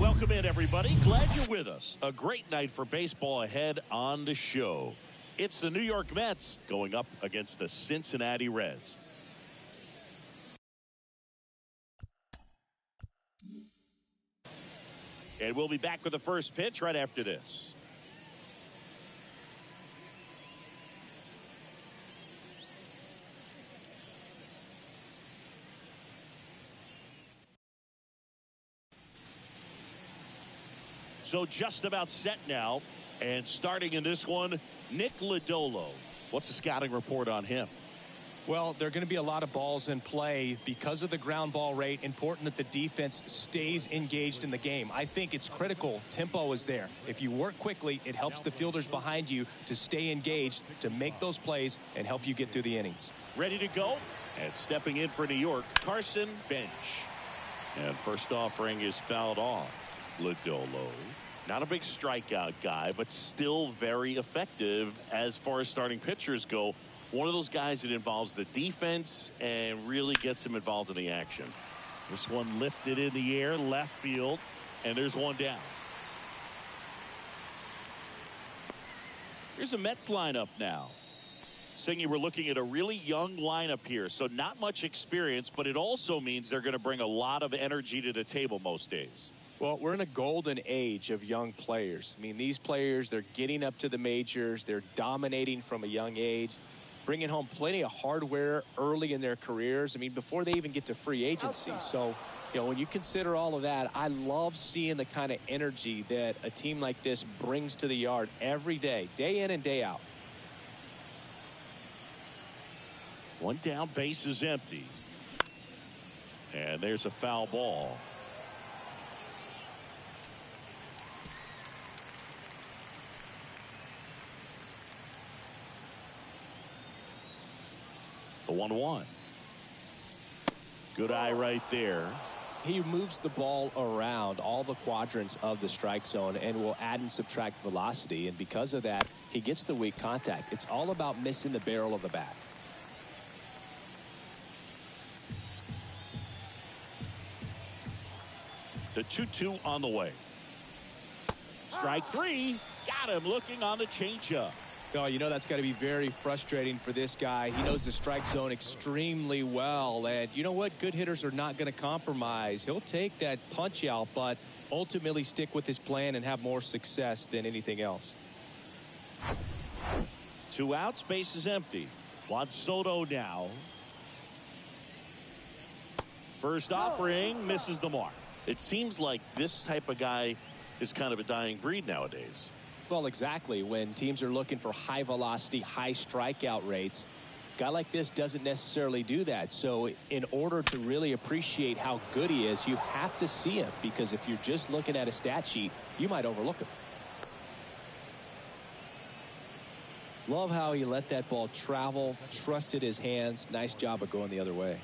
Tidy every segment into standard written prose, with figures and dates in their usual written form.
Welcome in, everybody. Glad you're with us. A great night for baseball ahead on the show. It's the New York Mets going up against the Cincinnati Reds. And we'll be back with the first pitch right after this. So just about set now. And starting in this one, Nick Lodolo. What's the scouting report on him? Well, there are going to be a lot of balls in play because of the ground ball rate. Important that the defense stays engaged in the game. I think it's critical. Tempo is there. If you work quickly, it helps the fielders behind you to stay engaged, to make those plays, and help you get through the innings. Ready to go? And stepping in for New York, Carson Bench. And first offering is fouled off. Lodolo. Not a big strikeout guy, but still very effective as far as starting pitchers go. One of those guys that involves the defense and really gets him involved in the action. This one lifted in the air, left field, and there's one down. Here's the Mets lineup now. Singy, we're looking at a really young lineup here, so not much experience, but it also means they're going to bring a lot of energy to the table most days. Well, we're in a golden age of young players. I mean, these players, they're getting up to the majors. They're dominating from a young age, bringing home plenty of hardware early in their careers. I mean, before they even get to free agency. So, you know, when you consider all of that, I love seeing the kind of energy that a team like this brings to the yard every day in and day out. One down, base is empty. And there's a foul ball. The 1-1. Good eye right there. He moves the ball around all the quadrants of the strike zone and will add and subtract velocity. And because of that, he gets the weak contact. It's all about missing the barrel of the bat. The 2-2 on the way. Strike three. Got him looking on the changeup. Oh, you know that's got to be very frustrating for this guy. He knows the strike zone extremely well. And you know what? Good hitters are not going to compromise. He'll take that punch out, but ultimately stick with his plan and have more success than anything else. 2 outs, base is empty. Juan Soto now. First offering misses the mark. It seems like this type of guy is kind of a dying breed nowadays. Well, exactly. When teams are looking for high velocity, high strikeout rates, a guy like this doesn't necessarily do that. So in order to really appreciate how good he is, you have to see him, because if you're just looking at a stat sheet, you might overlook him. Love how he let that ball travel, trusted his hands. Nice job of going the other way.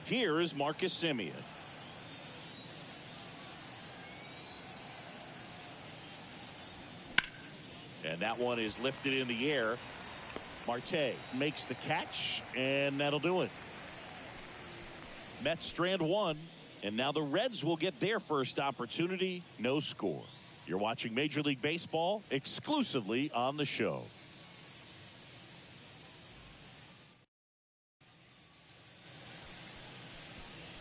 Here is Marcus Semien. And that one is lifted in the air. Marte makes the catch, and that'll do it. Mets strand one, and now the Reds will get their first opportunity. No score. You're watching Major League Baseball exclusively on the show.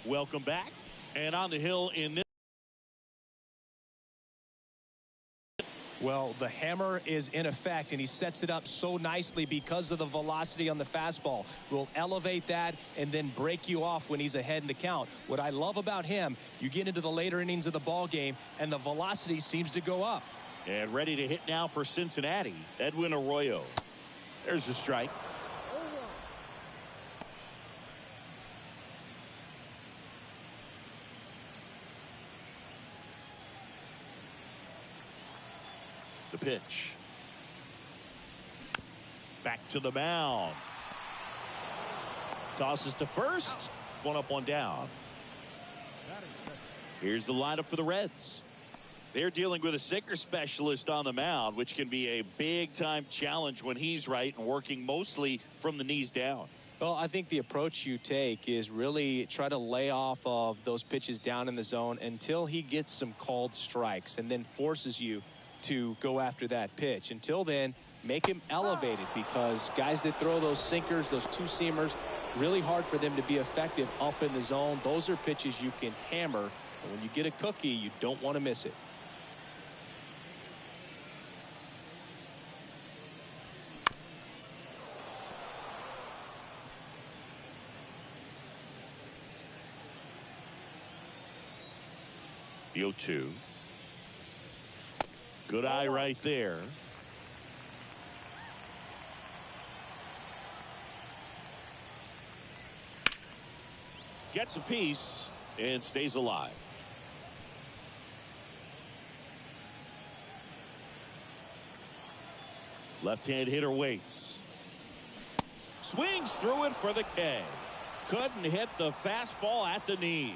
Welcome back. And on the hill in this. Well, the hammer is in effect, and he sets it up so nicely because of the velocity on the fastball. Will elevate that and then break you off when he's ahead in the count. What I love about him, you get into the later innings of the ball game, and the velocity seems to go up. And ready to hit now for Cincinnati, Edwin Arroyo. There's the strike. The pitch. Back to the mound. Tosses to first. One up, one down. Here's the lineup for the Reds. They're dealing with a sinker specialist on the mound, which can be a big-time challenge when he's right and working mostly from the knees down. Well, I think the approach you take is really try to lay off of those pitches down in the zone until he gets some called strikes and then forces you to go after that pitch. Until then, make him elevated, because guys that throw those sinkers, those two-seamers, really hard for them to be effective up in the zone. Those are pitches you can hammer. And when you get a cookie, you don't want to miss it. The 0-2. Good eye right there. Gets a piece and stays alive. Left-hand hitter waits. Swings through it for the K. Couldn't hit the fastball at the knees.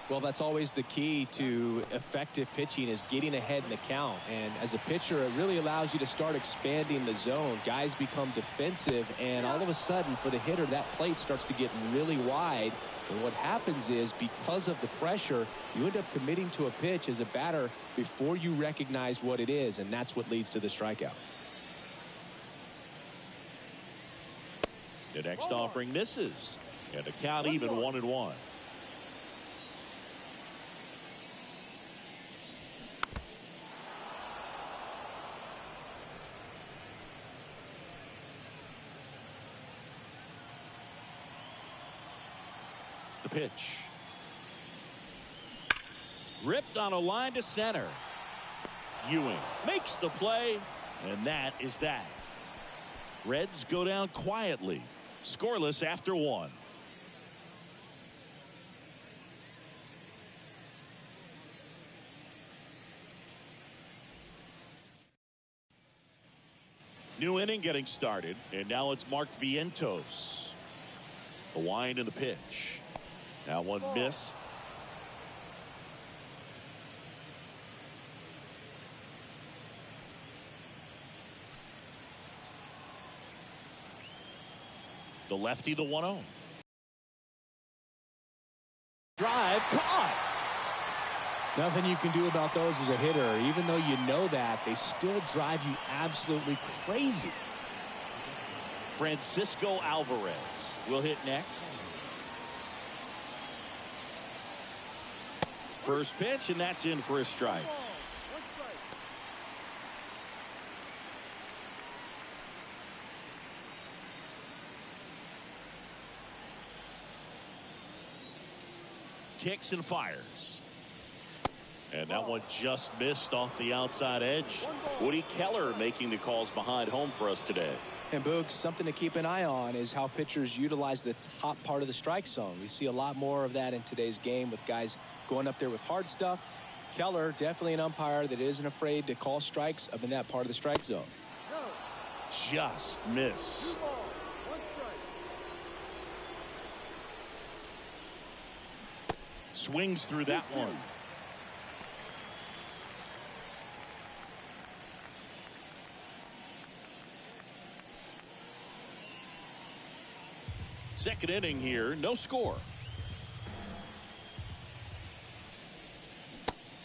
Well, that's always the key to effective pitching, is getting ahead in the count. And as a pitcher, it really allows you to start expanding the zone. Guys become defensive, and all of a sudden, for the hitter, that plate starts to get really wide. And what happens is, because of the pressure, you end up committing to a pitch as a batter before you recognize what it is, and that's what leads to the strikeout. The next offering misses, and the count even 1-1. The pitch. Ripped on a line to center. Ewing makes the play, and that is that. Reds go down quietly, scoreless after 1. New inning getting started, and now it's Mark Vientos. The wind and the pitch. That one missed. The lefty, the 1-0. Drive caught. Nothing you can do about those as a hitter. Even though you know that, they still drive you absolutely crazy. Francisco Alvarez will hit next. First pitch, and that's in for a strike. Kicks and fires. And that one just missed off the outside edge. Woody Keller making the calls behind home for us today. And Boog, something to keep an eye on is how pitchers utilize the top part of the strike zone. We see a lot more of that in today's game with guys going up there with hard stuff. Keller, definitely an umpire that isn't afraid to call strikes up in that part of the strike zone. Just missed. Swings through that one. Second inning here, no score.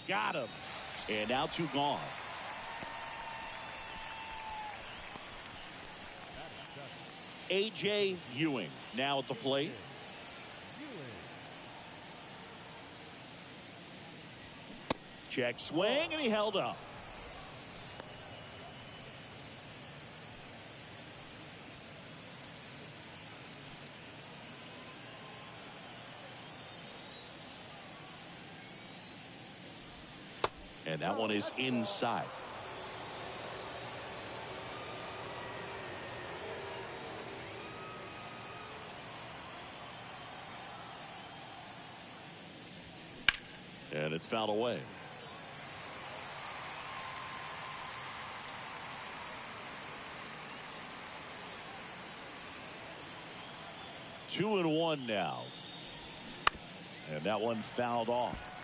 Got him. And now 2 gone. A.J. Ewing now at the plate. Check swing, and he held up. And that one is inside. And it's fouled away. Two and one now. And that one fouled off.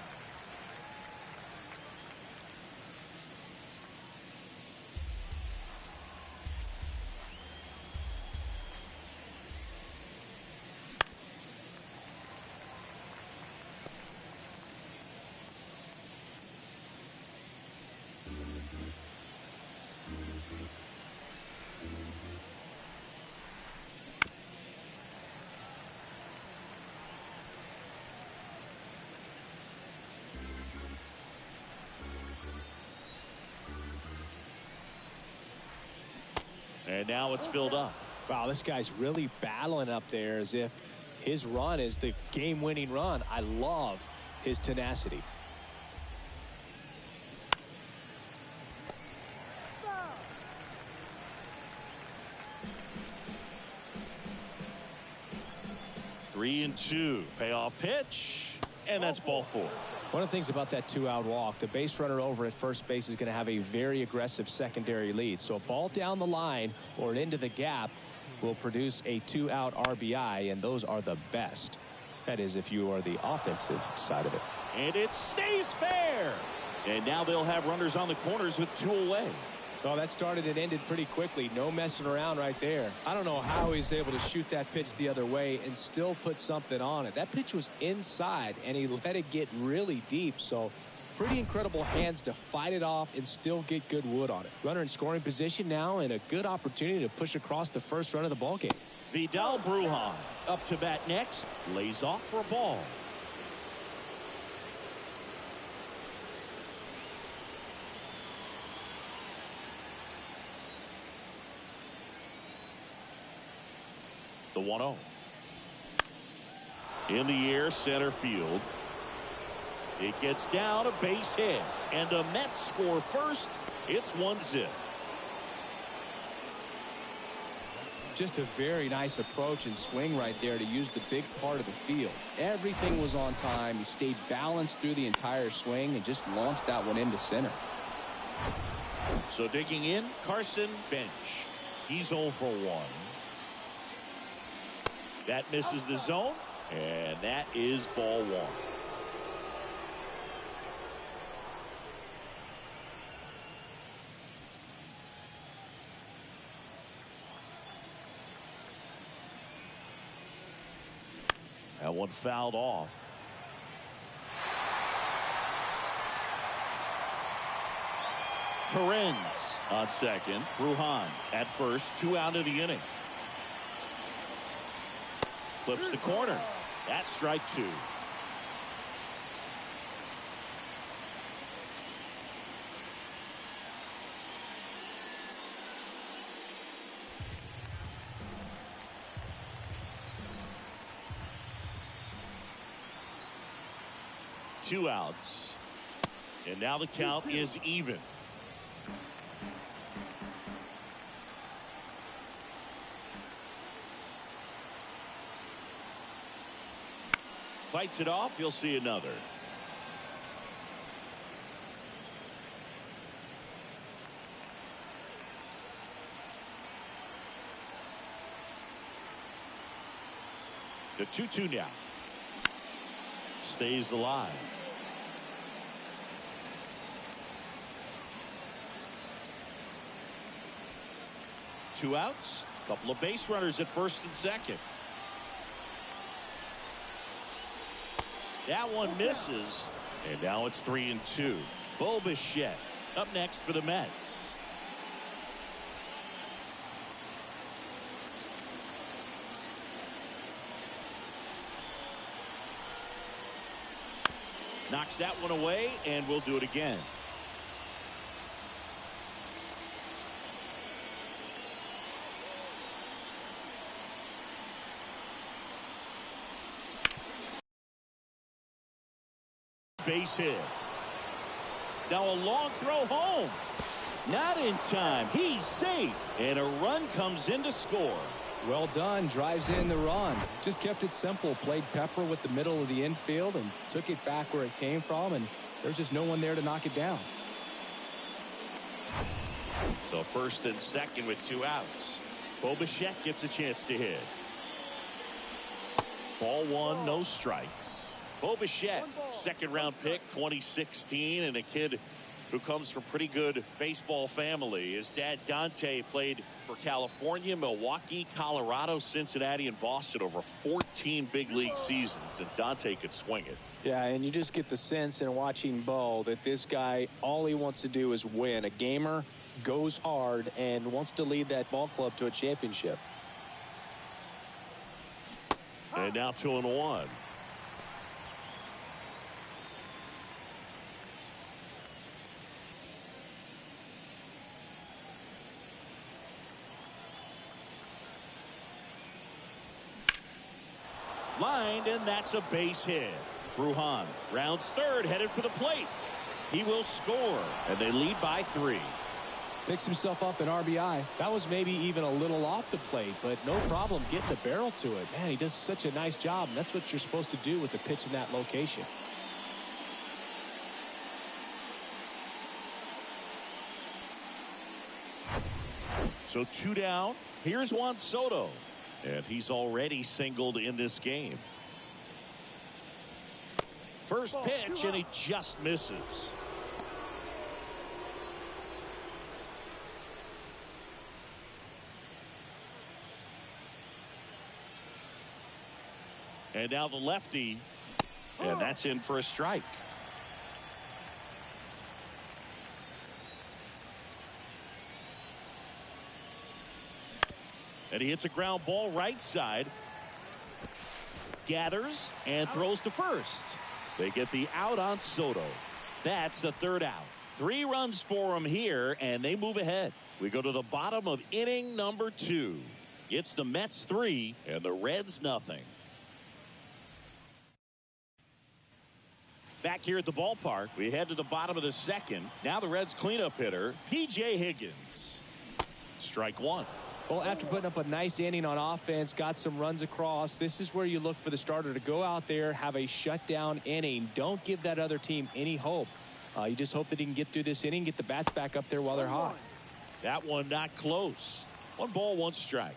And now it's filled up. Wow, this guy's really battling up there as if his run is the game-winning run. I love his tenacity. Three and two. Payoff pitch. And that's ball four. One of the things about that two-out walk, the base runner over at first base is going to have a very aggressive secondary lead. So a ball down the line or into the gap will produce a two-out RBI, and those are the best. That is, if you are the offensive side of it. And it stays fair. And now they'll have runners on the corners with two away. Well, that started and ended pretty quickly. No messing around right there. I don't know how he's able to shoot that pitch the other way and still put something on it. That pitch was inside, and he let it get really deep. So pretty incredible hands to fight it off and still get good wood on it. Runner in scoring position now, and a good opportunity to push across the first run of the ball game. Vidal Brujan up to bat next. Lays off for a ball. The 1-0. In the air, center field. It gets down, a base hit. And the Mets score first. It's 1-0. Just a very nice approach and swing right there to use the big part of the field. Everything was on time. He stayed balanced through the entire swing and just launched that one into center. So digging in, Carson Bench. He's 0 for 1. That misses the zone, and that is ball one. That one fouled off. Torrens on second. Brujan at first. 2 out of the inning. Flips the corner. That's strike 2. Two outs. And now the count is even. Fights it off. You'll see another. The 2-2 now. Stays alive. Two outs. Couple of base runners at first and second. That one misses, and now it's 3-2. Bo Bichette up next for the Mets. Knocks that one away, and we'll do it again. Base hit. Now a long throw home. Not in time. He's safe. And a run comes in to score. Well done. Drives in the run. Just kept it simple. Played pepper with the middle of the infield and took it back where it came from. And there's just no one there to knock it down. So first and second with 2 outs. Bo Bichette gets a chance to hit. Ball 1, no strikes. Bo Bichette, second-round pick, 2016, and a kid who comes from pretty good baseball family. His dad, Dante, played for California, Milwaukee, Colorado, Cincinnati, and Boston over 14 big league seasons, and Dante could swing it. Yeah, and you just get the sense in watching Bo that this guy, all he wants to do is win. A gamer, goes hard, and wants to lead that ball club to a championship. And now 2-1. Lined, and that's a base hit. Brujan rounds third, headed for the plate. He will score, and they lead by 3. Picks himself up an RBI. That was maybe even a little off the plate, but no problem getting the barrel to it. Man, he does such a nice job, and that's what you're supposed to do with the pitch in that location. So 2 down. Here's Juan Soto, and he's already singled in this game. First pitch, and he just misses. And now the lefty, and that's in for a strike. And he hits a ground ball right side. Gathers and throws to first. They get the out on Soto. That's the 3rd out. 3 runs for him here, and they move ahead. We go to the bottom of inning number 2. It's the Mets 3 and the Reds nothing. Back here at the ballpark, we head to the bottom of the 2nd. Now the Reds cleanup hitter, P.J. Higgins. Strike 1. Well, after putting up a nice inning on offense, got some runs across, this is where you look for the starter to go out there, have a shutdown inning. Don't give that other team any hope. You just hope that he can get through this inning, get the bats back up there while they're hot. That one not close. 1 ball, 1 strike.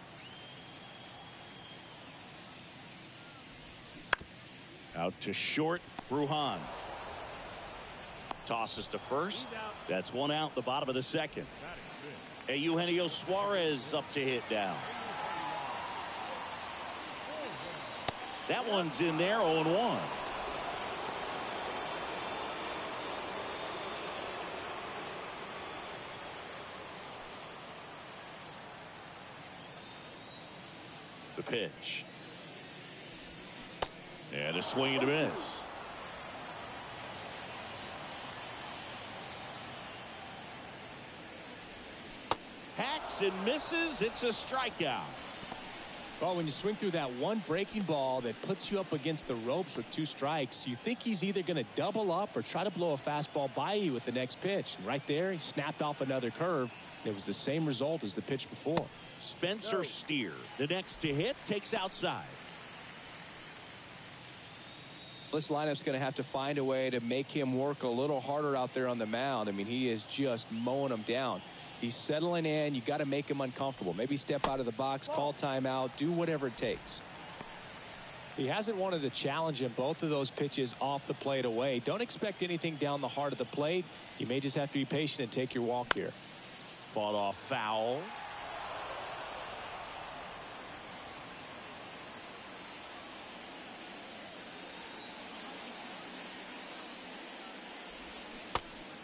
Out to short, Brujan. Tosses to first. That's 1 out, the bottom of the 2nd. Eugenio Suarez up to hit now. That one's in there, 0-1. The pitch. And a swing and a miss. Hacks and misses. It's a strikeout. Well, when you swing through that one breaking ball that puts you up against the ropes with 2 strikes, you think he's either going to double up or try to blow a fastball by you with the next pitch. And right there, he snapped off another curve. And it was the same result as the pitch before. Spencer Steer, the next to hit, takes outside. This lineup's going to have to find a way to make him work a little harder out there on the mound. I mean, he is just mowing them down. He's settling in. You got to make him uncomfortable. Maybe step out of the box, call timeout, do whatever it takes. He hasn't wanted to challenge him. Both of those pitches off the plate away. Don't expect anything down the heart of the plate. You may just have to be patient and take your walk here. Fought off foul.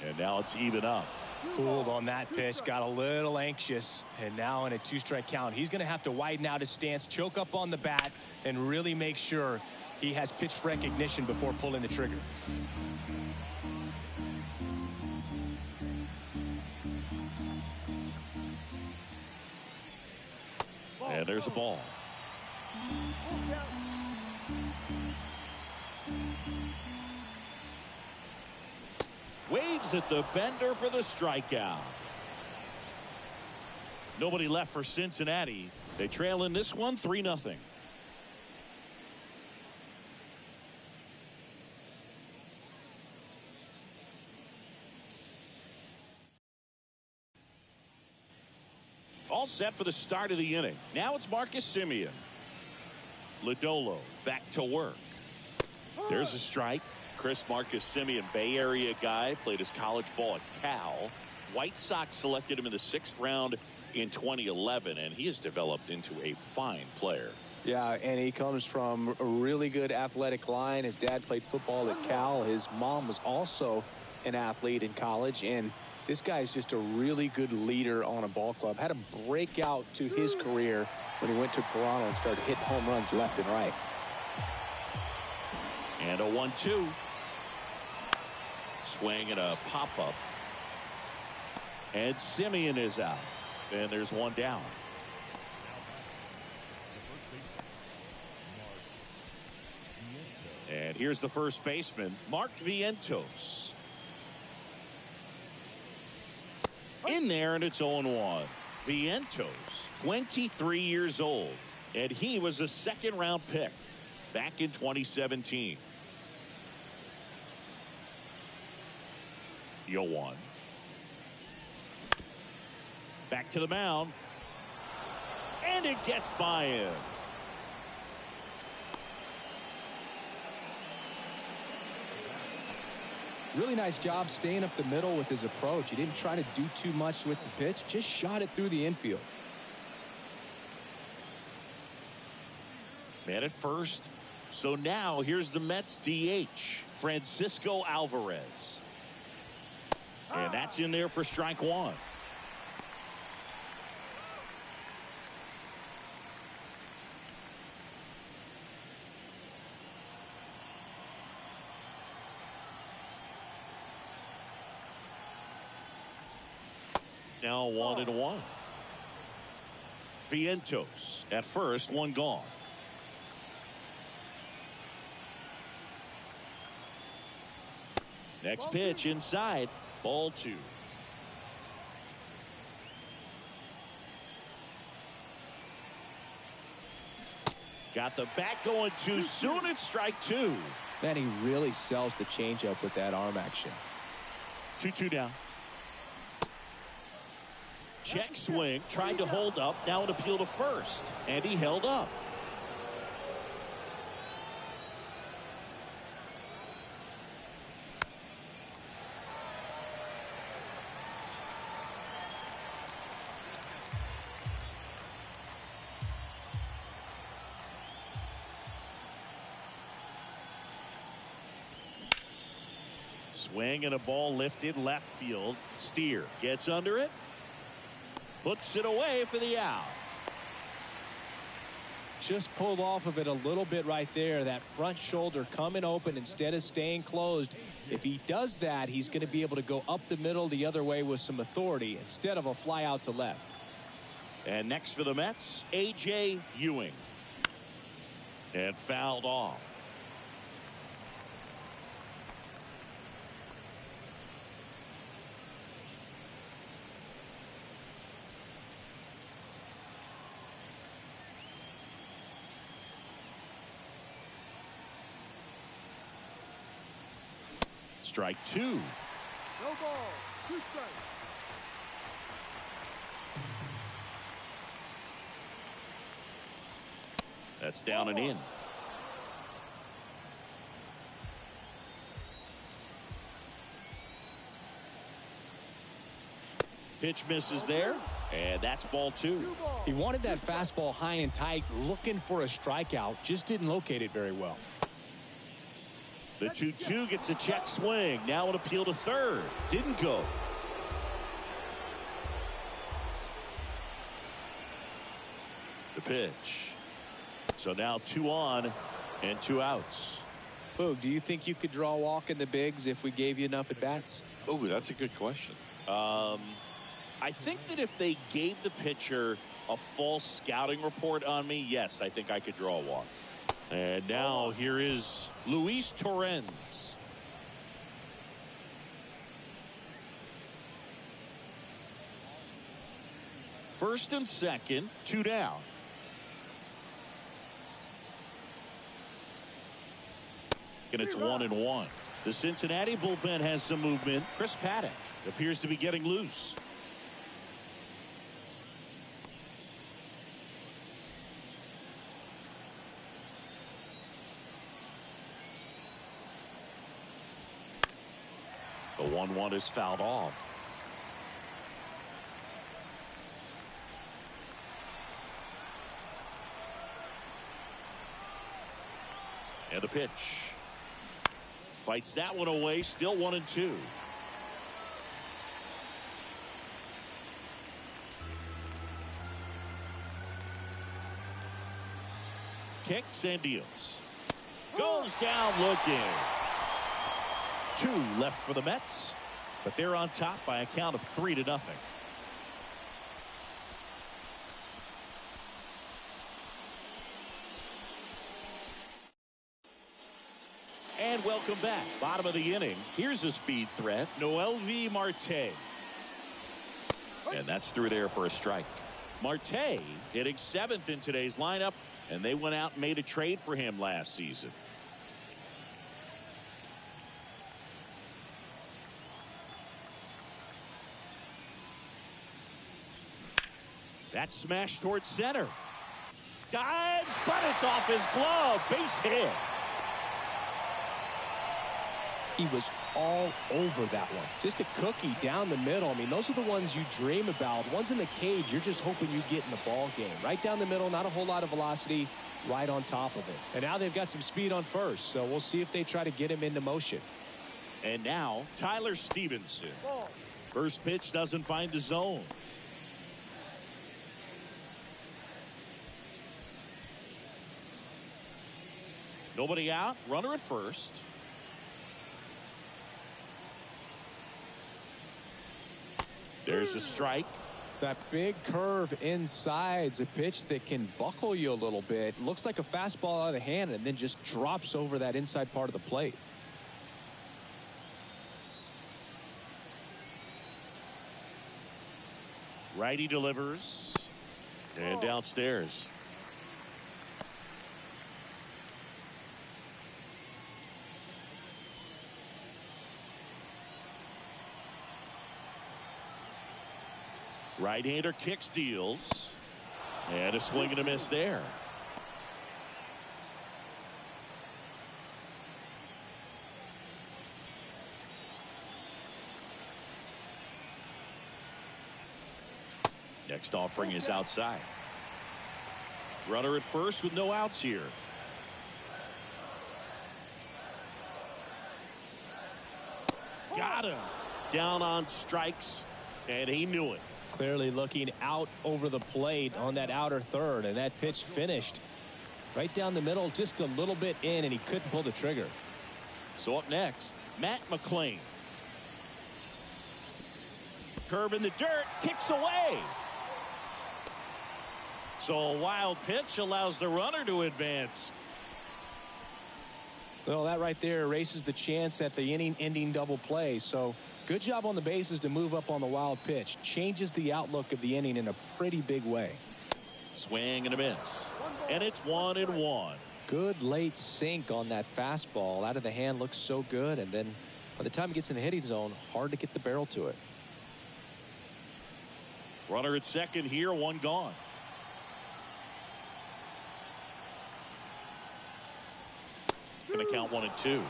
And now it's even up. Fooled on that pitch, got a little anxious, and now in a 2-strike count, he's going to have to widen out his stance, choke up on the bat, and really make sure he has pitch recognition before pulling the trigger. And there's a ball. Waves at the bender for the strikeout. Nobody left for Cincinnati. They trail in this one 3-0. All set for the start of the inning. Now it's Marcus Semien. Lodolo back to work. There's a strike. Chris Marcus Semien, Bay Area guy, played his college ball at Cal. White Sox selected him in the 6th round in 2011, and he has developed into a fine player. Yeah, and he comes from a really good athletic line. His dad played football at Cal. His mom was also an athlete in college, and this guy is just a really good leader on a ball club. Had a breakout to his career when he went to Toronto and started hitting home runs left and right. And a 1-2. Swing and a pop-up. And Semien is out. And there's one down. Here's the first baseman, Mark Vientos. In there, and it's 0-1. Vientos, 23 years old, and he was a second-round pick back in 2017. 0-1. Back to the mound. And it gets by him. Really nice job staying up the middle with his approach. He didn't try to do too much with the pitch, just shot it through the infield. Man at first. So now here's the Mets DH, Francisco Alvarez. And that's in there for strike one. Now 1-1. Vientos at first, one gone. Next pitch inside, ball 2. Got the bat going too soon. It's strike 2. Man, he really sells the changeup with that arm action. 2-2 down. Check swing, tried to hold up, now an appeal to first, and he held up. Swing and a ball lifted left field. Steer gets under it. Puts it away for the out. Just pulled off of it a little bit right there. That front shoulder coming open instead of staying closed. If he does that, he's going to be able to go up the middle the other way with some authority instead of a fly out to left. And next for the Mets, A.J. Ewing. And fouled off. Strike 2. No ball. 2 strikes. That's down and in. Pitch misses there, and that's ball 2. He wanted that fastball high and tight, looking for a strikeout, just didn't locate it very well. The 2-2 gets a check swing. Now an appeal to third. Didn't go. The pitch. So now 2 on and 2 outs. Boog, do you think you could draw a walk in the bigs if we gave you enough at bats? Oh, that's a good question. I think that if they gave the pitcher a false scouting report on me, yes, I think I could draw a walk. And now here is Luis Torrens. First and second, 2 down. And it's 1-1. The Cincinnati bullpen has some movement. Chris Paddock appears to be getting loose. The 1-1 is fouled off. And the pitch. Fights that one away. Still 1-2. Kicks and deals. Goes down looking. 2 left for the Mets, but they're on top by a count of 3-0. And welcome back. Bottom of the inning. Here's a speed threat. Noelvi Marte. And that's through there for a strike. Marte hitting 7th in today's lineup. And they went out and made a trade for him last season. That smash towards center. Dives, but it's off his glove. Base hit. He was all over that one. Just a cookie down the middle. I mean, those are the ones you dream about. Ones in the cage, you're just hoping you get in the ball game. Right down the middle, not a whole lot of velocity, right on top of it. And now they've got some speed on first, so we'll see if they try to get him into motion. And now, Tyler Stevenson. First pitch doesn't find the zone. Nobody out, runner at first. There's a strike. That big curve inside's a pitch that can buckle you a little bit. Looks like a fastball out of the hand and then just drops over that inside part of the plate. Righty delivers. And downstairs. Right-hander kicks, deals. And a swing and a miss there. Next offering is outside. Runner at first with no outs here. Got him. Down on strikes, and he knew it. Clearly looking out over the plate on that outer third, and that pitch finished right down the middle, just a little bit in, and he couldn't pull the trigger. So up next, Matt McClain. Curve in the dirt, kicks away. So a wild pitch allows the runner to advance. Well, that right there erases the chance at the inning-ending double play. So good job on the bases to move up on the wild pitch. Changes the outlook of the inning in a pretty big way. Swing and a miss. And it's 1-1. Good late sink on that fastball. Out of the hand looks so good. And then by the time it gets in the hitting zone, hard to get the barrel to it. Runner at second here, one gone. Going to count 1-2.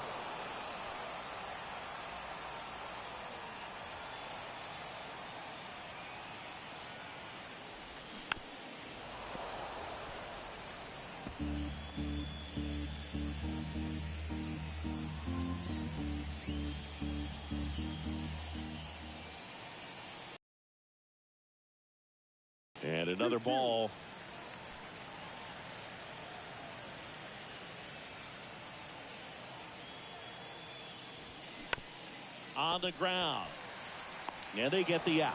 And another ball. On the ground. And they get the out.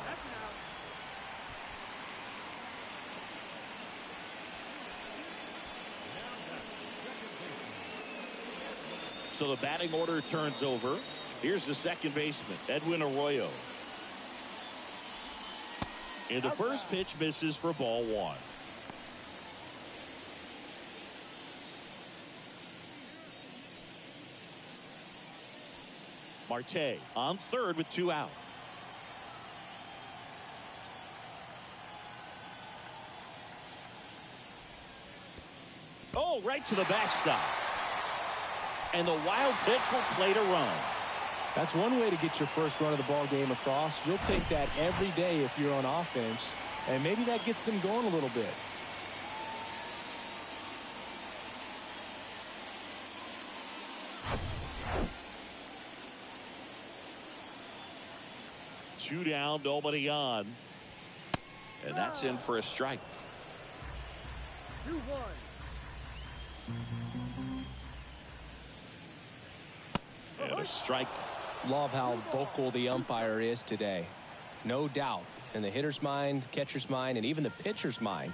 So the batting order turns over. Here's the second baseman, Edwin Arroyo. And the first pitch misses for ball one. Marte on third with two out. Oh, right to the backstop. And the wild pitch will play to run. That's one way to get your first run of the ball game across. You'll take that every day if you're on offense, and maybe that gets them going a little bit. Two down, nobody on. And that's in for a strike. 2-1. And a strike. Love how vocal the umpire is today. No doubt in the hitter's mind, catcher's mind, and even the pitcher's mind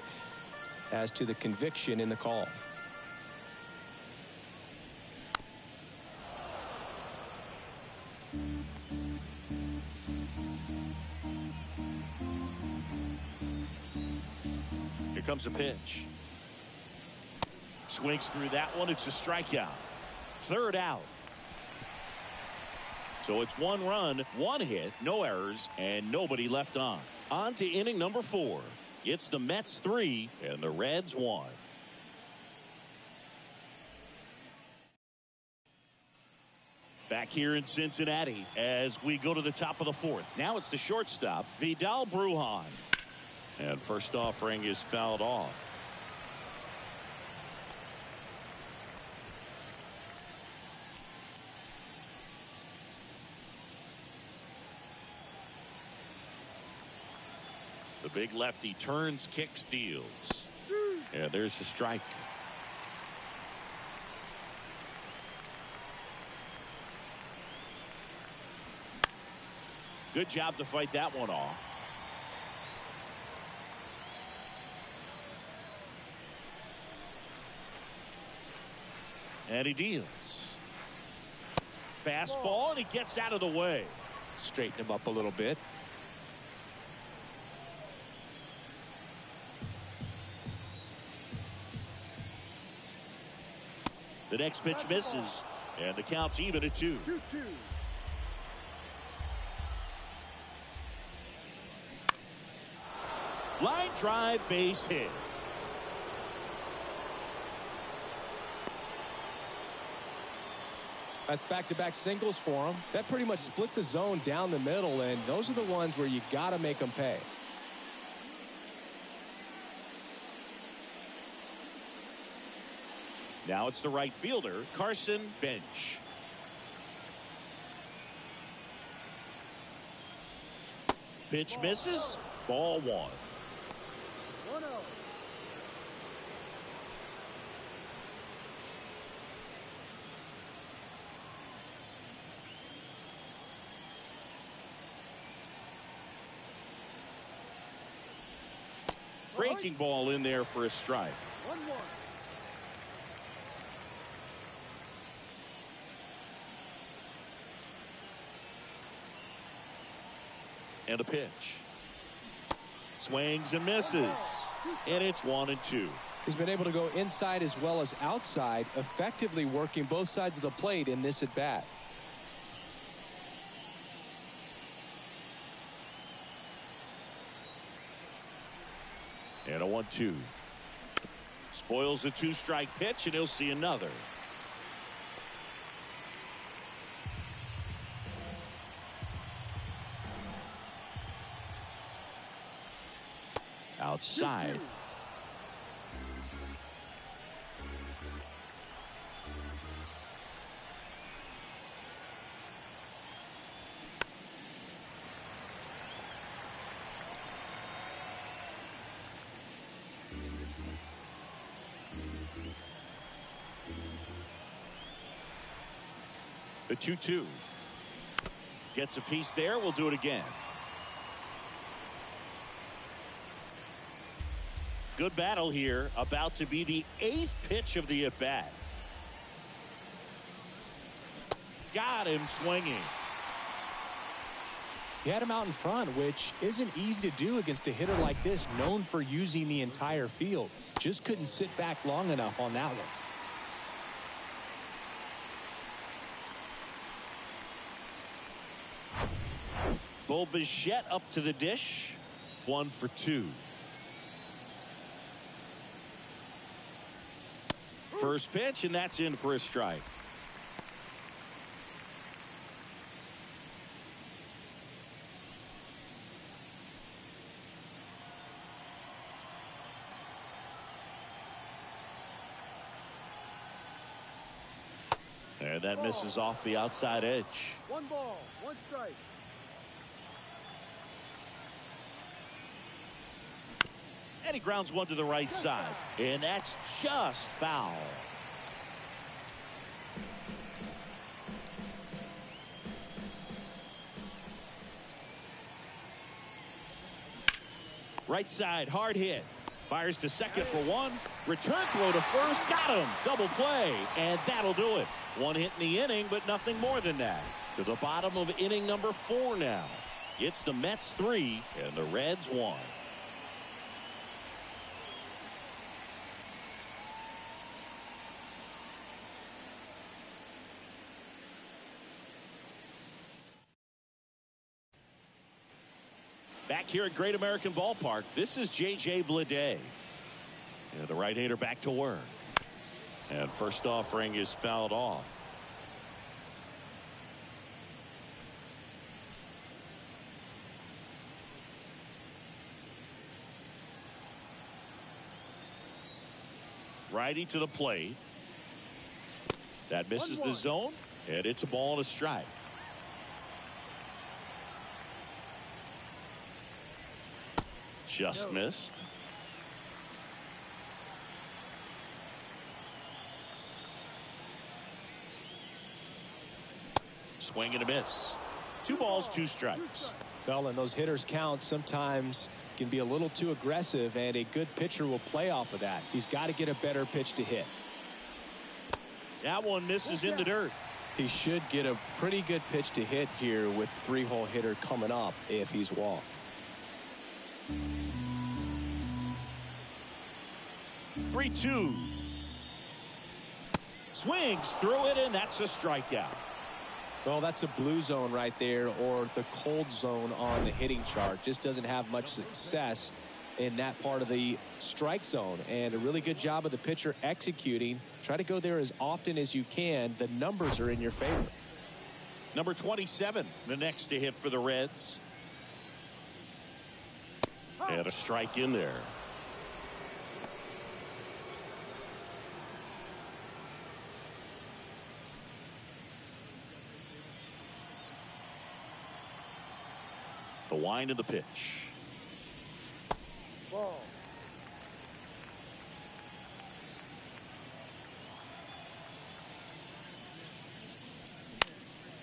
as to the conviction in the call. comes a pitch. Swings through that one. It's a strikeout. Third out. So it's 1 run, 1 hit, no errors, and nobody left on. On to inning number 4. It's the Mets 3 and the Reds 1. Back here in Cincinnati as we go to the top of the 4th. Now it's the shortstop, Vidal Brujan. And first offering is fouled off. The big lefty turns, kicks, deals. And there's the strike. Good job to fight that one off. And he deals. Fastball, and he gets out of the way. Straighten him up a little bit. The next pitch misses, and the count's even at 2. 2-2. Line drive, base hit. That's back-to-back singles for him. That pretty much split the zone down the middle, and those are the ones where you got to make them pay. Now it's the right fielder, Carson Bench. Pitch misses. Ball 1. 1-0. Breaking ball in there for a strike. 1-1. And a pitch. Swings and misses. And it's 1-2. He's been able to go inside as well as outside, effectively working both sides of the plate in this at bat. And a 1-2. Spoils the 2-strike pitch, and he'll see another. Outside. The 2-2. Gets a piece there. We'll do it again. Good battle here. About to be the 8th pitch of the at-bat. Got him swinging. He had him out in front, which isn't easy to do against a hitter like this, known for using the entire field. Just couldn't sit back long enough on that one. Bo Bichette up to the dish. 1 for 2. First pitch, and that's in for a strike. And that misses off the outside edge. 1 ball, 1 strike. And he grounds one to the right side. And that's just foul. Right side, hard hit. Fires to second for 1. Return throw to first. Got him. Double play. And that'll do it. 1 hit in the inning, but nothing more than that. To the bottom of inning number 4 now. It's the Mets 3 and the Reds 1. Back here at Great American Ballpark, this is J.J. Bleday. And the right-hander back to work. And first offering is fouled off. Righty to the plate. That misses the zone, and it's a ball and a strike. Just missed. Swing and a miss. 2 balls, 2 strikes. Well, and those hitters count sometimes can be a little too aggressive, and a good pitcher will play off of that. He's got to get a better pitch to hit. That one misses in the dirt. He should get a pretty good pitch to hit here with 3-hole hitter coming up if he's walked. Three, 2. Swings through it, and that's a strikeout. Well, that's a blue zone right there, or the cold zone on the hitting chart. Just doesn't have much success in that part of the strike zone, and a really good job of the pitcher executing. Try to go there as often as you can. The numbers are in your favor. Number 27, the next to hit for the Reds. And a strike in there. The wind of the pitch. Ball.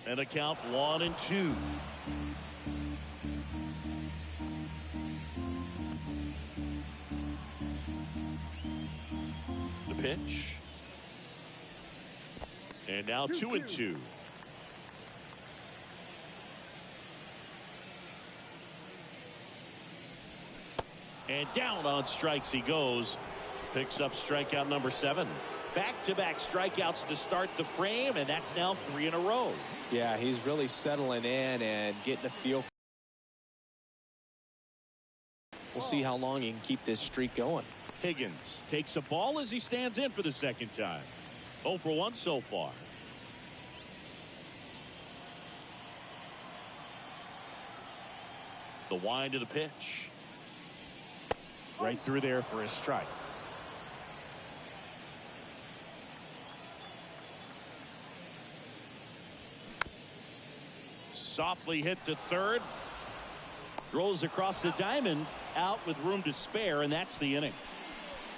And a count 1-2. The pitch. And now 2-2. And down on strikes he goes. Picks up strikeout number 7. Back-to-back strikeouts to start the frame, and that's now 3 in a row. Yeah, he's really settling in and getting a feel. We'll see how long he can keep this streak going. Higgins takes a ball as he stands in for the second time. 0 for 1 so far. The wind of the pitch. Right through there for a strike. Softly hit to third. Throws across the diamond. Out with room to spare, and that's the inning.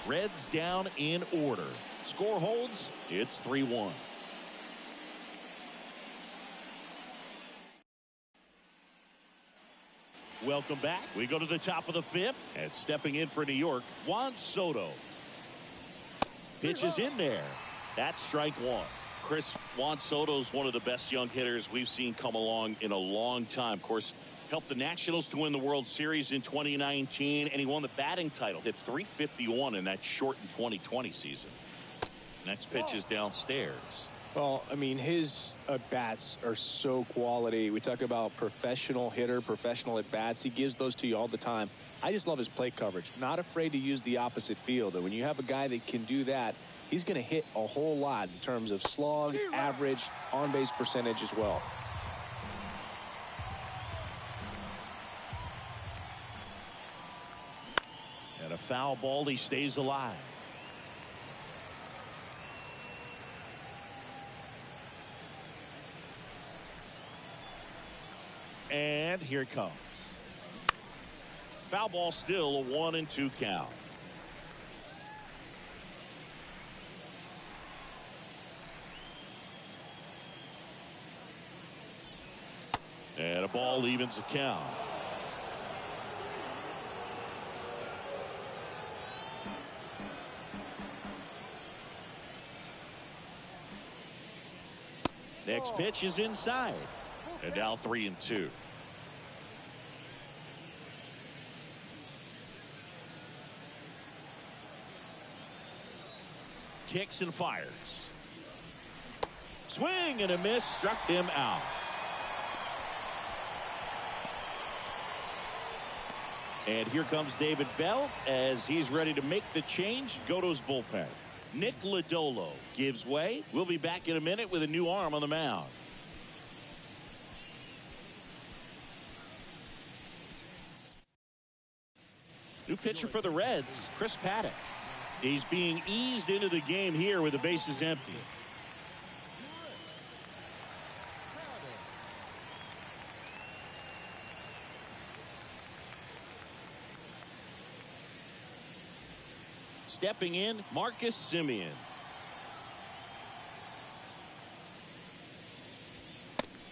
Reds down in order. Score holds. It's 3-1. Welcome back. We go to the top of the 5th, and stepping in for New York, Juan Soto. Pitch is in there. That's strike 1. Chris, Juan Soto is one of the best young hitters we've seen come along in a long time. Of course, helped the Nationals to win the World Series in 2019, and he won the batting title. Hit .351 in that shortened 2020 season. Next pitch is downstairs. Well, I mean, his at-bats are so quality. We talk about professional hitter, professional at-bats. He gives those to you all the time. I just love his plate coverage. Not afraid to use the opposite field. And when you have a guy that can do that, he's going to hit a whole lot in terms of slug, average, on-base percentage as well. And a foul ball, he stays alive. And here it comes. Foul ball, still a 1-2 count. And a ball evens the count. Next pitch is inside. And now 3-2. Kicks and fires. Swing and a miss, struck him out. And here comes David Bell as he's ready to make the change, go to his bullpen. Nick Lodolo gives way. We'll be back in a minute with a new arm on the mound. New pitcher for the Reds, Chris Paddock. He's being eased into the game here with the bases empty. Stepping in, Marcus Semien.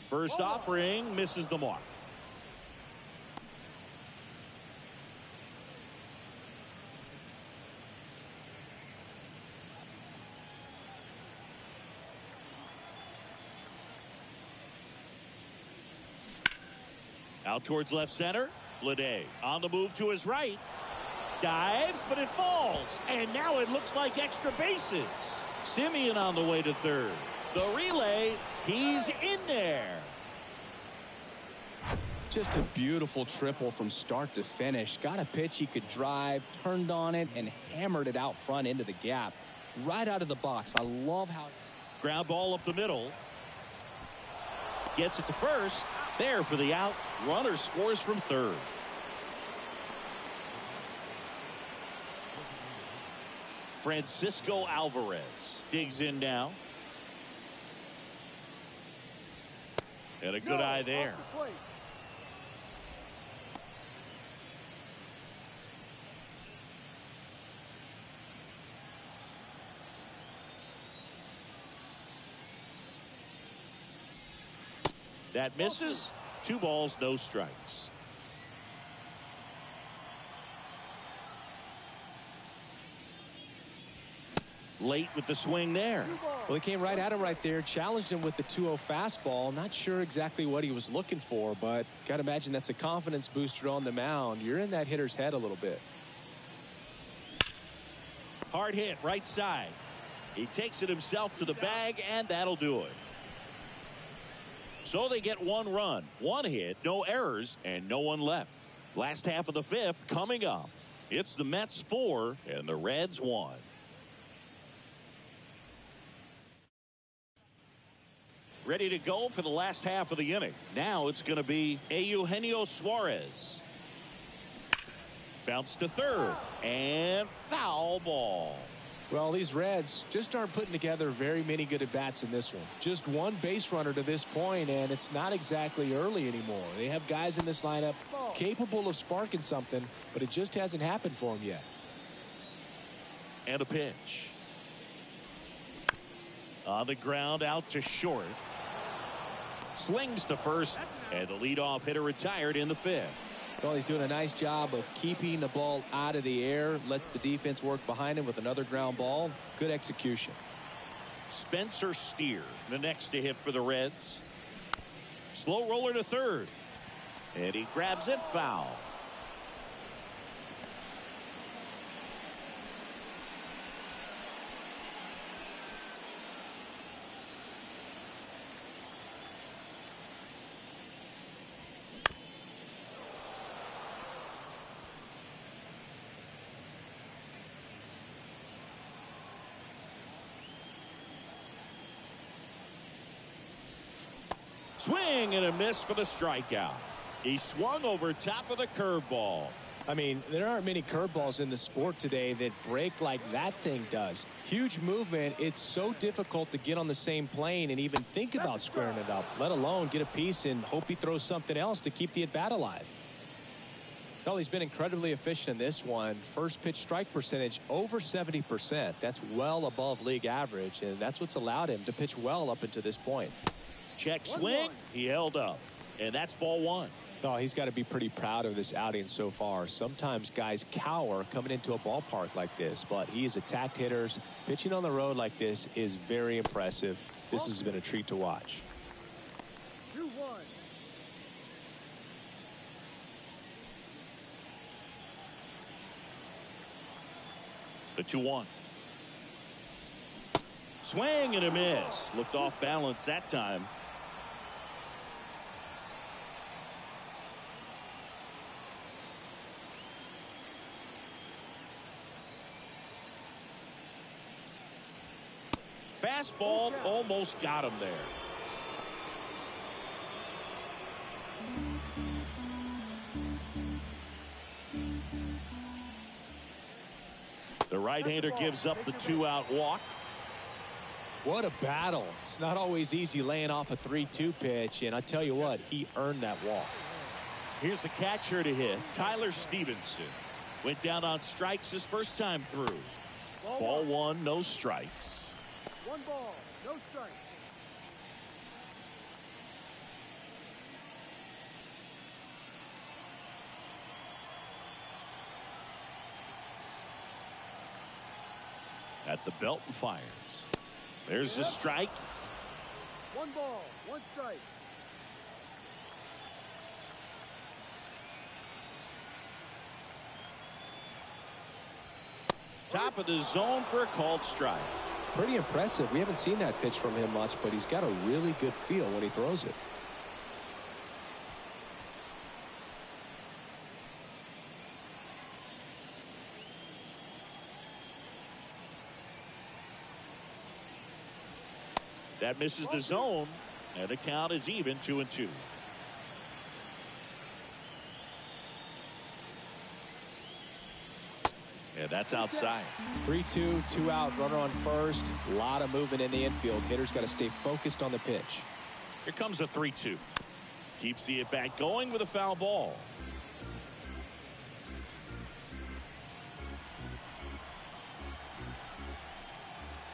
First offering misses the mark. Out towards left center. Bleday on the move to his right. Dives, but it falls. And now it looks like extra bases. Semien on the way to third. The relay, he's in there. Just a beautiful triple from start to finish. Got a pitch he could drive, turned on it, and hammered it out front into the gap. Right out of the box. I love how... Ground ball up the middle. Gets it to first. There for the out. Runner scores from third. Francisco Alvarez digs in now. And a good eye there. That misses. 2 balls, no strikes. Late with the swing there. Well, he came right at him right there, challenged him with the 2-0 fastball. Not sure exactly what he was looking for, but got to imagine that's a confidence booster on the mound. You're in that hitter's head a little bit. Hard hit, right side. He takes it himself to the bag, and that'll do it. So they get 1 run, 1 hit, no errors, and no one left. Last half of the 5th coming up. It's the Mets 4 and the Reds 1. Ready to go for the last half of the inning. Now it's going to be Eugenio Suarez. Bounce to third, and foul ball. Well, these Reds just aren't putting together very many good at-bats in this one. Just 1 base runner to this point, and it's not exactly early anymore. They have guys in this lineup capable of sparking something, but it just hasn't happened for them yet. And a pitch. On the ground, out to short. Slings to first, and the leadoff hitter retired in the 5th. Well, he's doing a nice job of keeping the ball out of the air. Lets the defense work behind him with another ground ball. Good execution. Spencer Steer, the next to hit for the Reds. Slow roller to third. And he grabs it foul. Swing and a miss for the strikeout. He swung over top of the curveball. I mean, there aren't many curveballs in the sport today that break like that thing does. Huge movement. It's so difficult to get on the same plane and even think about squaring it up, let alone get a piece and hope he throws something else to keep the at-bat alive. Well, he's been incredibly efficient in this one. First pitch strike percentage over 70%. That's well above league average, and that's what's allowed him to pitch well up until this point. Check swing. He held up. And that's ball 1. Oh, he's got to be pretty proud of this outing so far. Sometimes guys cower coming into a ballpark like this, but he's attacked hitters. Pitching on the road like this is very impressive. This has been a treat to watch. 2-1. The 2-1. Swing and a miss. Looked off balance that time. Fastball almost got him there. The right-hander gives up the 2-out walk. What a battle. It's not always easy laying off a 3-2 pitch, and I tell you what, he earned that walk. Here's the catcher to hit, Tyler Stevenson. Went down on strikes his first time through. Ball one, no strikes. 1 ball, no strikes. At the belt and fires. There's the strike. 1 ball, 1 strike. Top of the zone for a called strike. Pretty impressive. We haven't seen that pitch from him much, but he's got a really good feel when he throws it. That misses the zone, and the count is even, 2-2. And that's outside. 3-2, 2-out, runner on first. A lot of movement in the infield. Hitter's got to stay focused on the pitch. Here comes a 3-2. Keeps the at-bat going with a foul ball.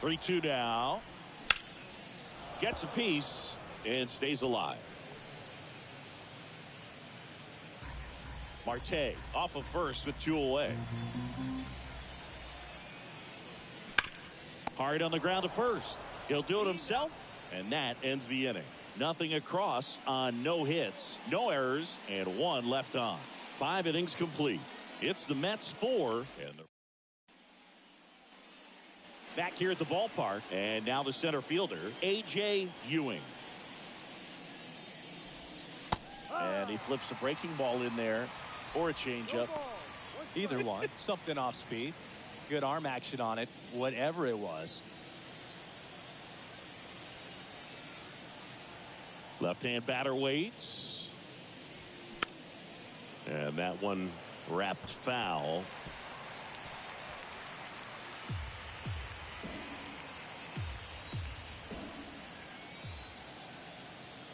Three-two now. Gets a piece and stays alive. Marte off of first with 2 away. Hard on the ground to first. He'll do it himself, and that ends the inning. Nothing across on no hits, no errors, and 1 left on. 5 innings complete. It's the Mets 4 and the back here at the ballpark, and now the center fielder, A.J. Ewing. And he flips a breaking ball in there, or a changeup. Either one. Something off speed. Good arm action on it, whatever it was. Left-hand batter waits. And that one wrapped foul.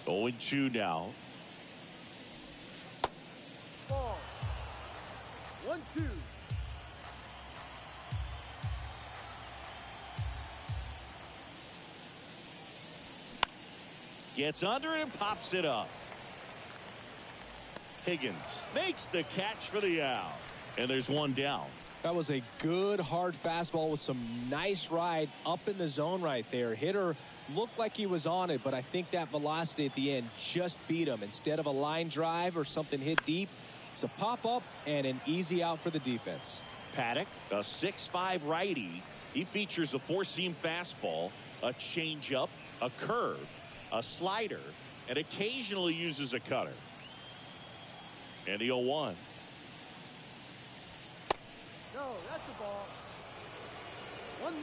Going 2 now. Ball. 1-2. Gets under it and pops it up. Higgins makes the catch for the out. And there's 1 down. That was a good hard fastball with some nice ride up in the zone right there. Hitter looked like he was on it, but I think that velocity at the end just beat him. Instead of a line drive or something hit deep, it's a pop-up and an easy out for the defense. Paddock, a 6'5" righty. He features a 4-seam fastball, a changeup, a curve, a slider, and occasionally uses a cutter. And the 0-1. No, that's a ball. 1-1.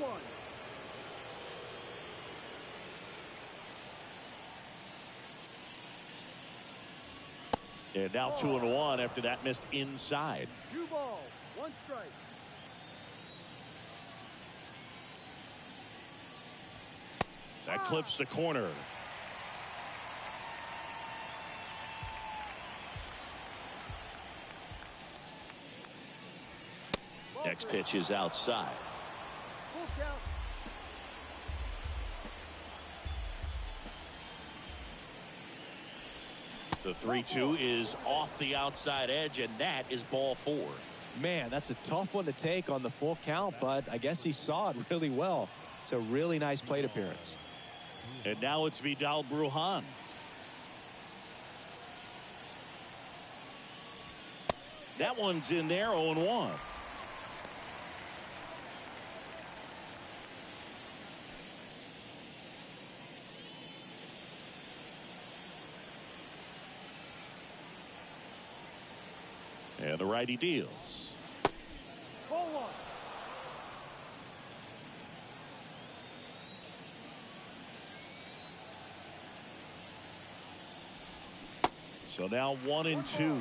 And now 2-1 after that missed inside. 2 balls, 1 strike. That clips the corner. Next pitch is outside. Full count. The 3-2 is off the outside edge, and that is ball 4. Man, that's a tough one to take on the full count, but I guess he saw it really well. It's a really nice plate appearance. And now it's Vidal Brujan. That one's in there, 0-1. And the righty deals. Ball 1. So now 1-2.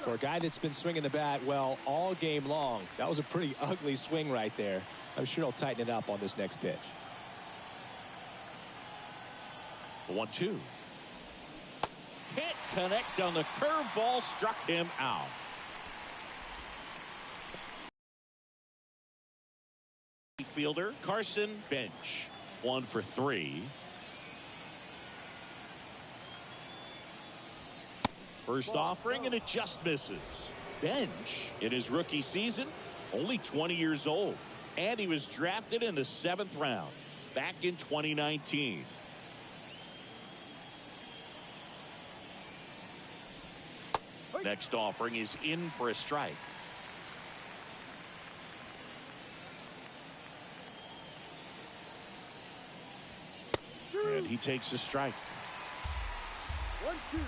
For a guy that's been swinging the bat, well, all game long, that was a pretty ugly swing right there. I'm sure he'll tighten it up on this next pitch. 1-2. Can't connect on the curveball, struck him out. Fielder Carson Bench, 1 for 3. First offering, and it just misses. Bench, in his rookie season, only 20 years old, and he was drafted in the 7th round back in 2019. Next offering is in for a strike. And he takes a strike. 1-2.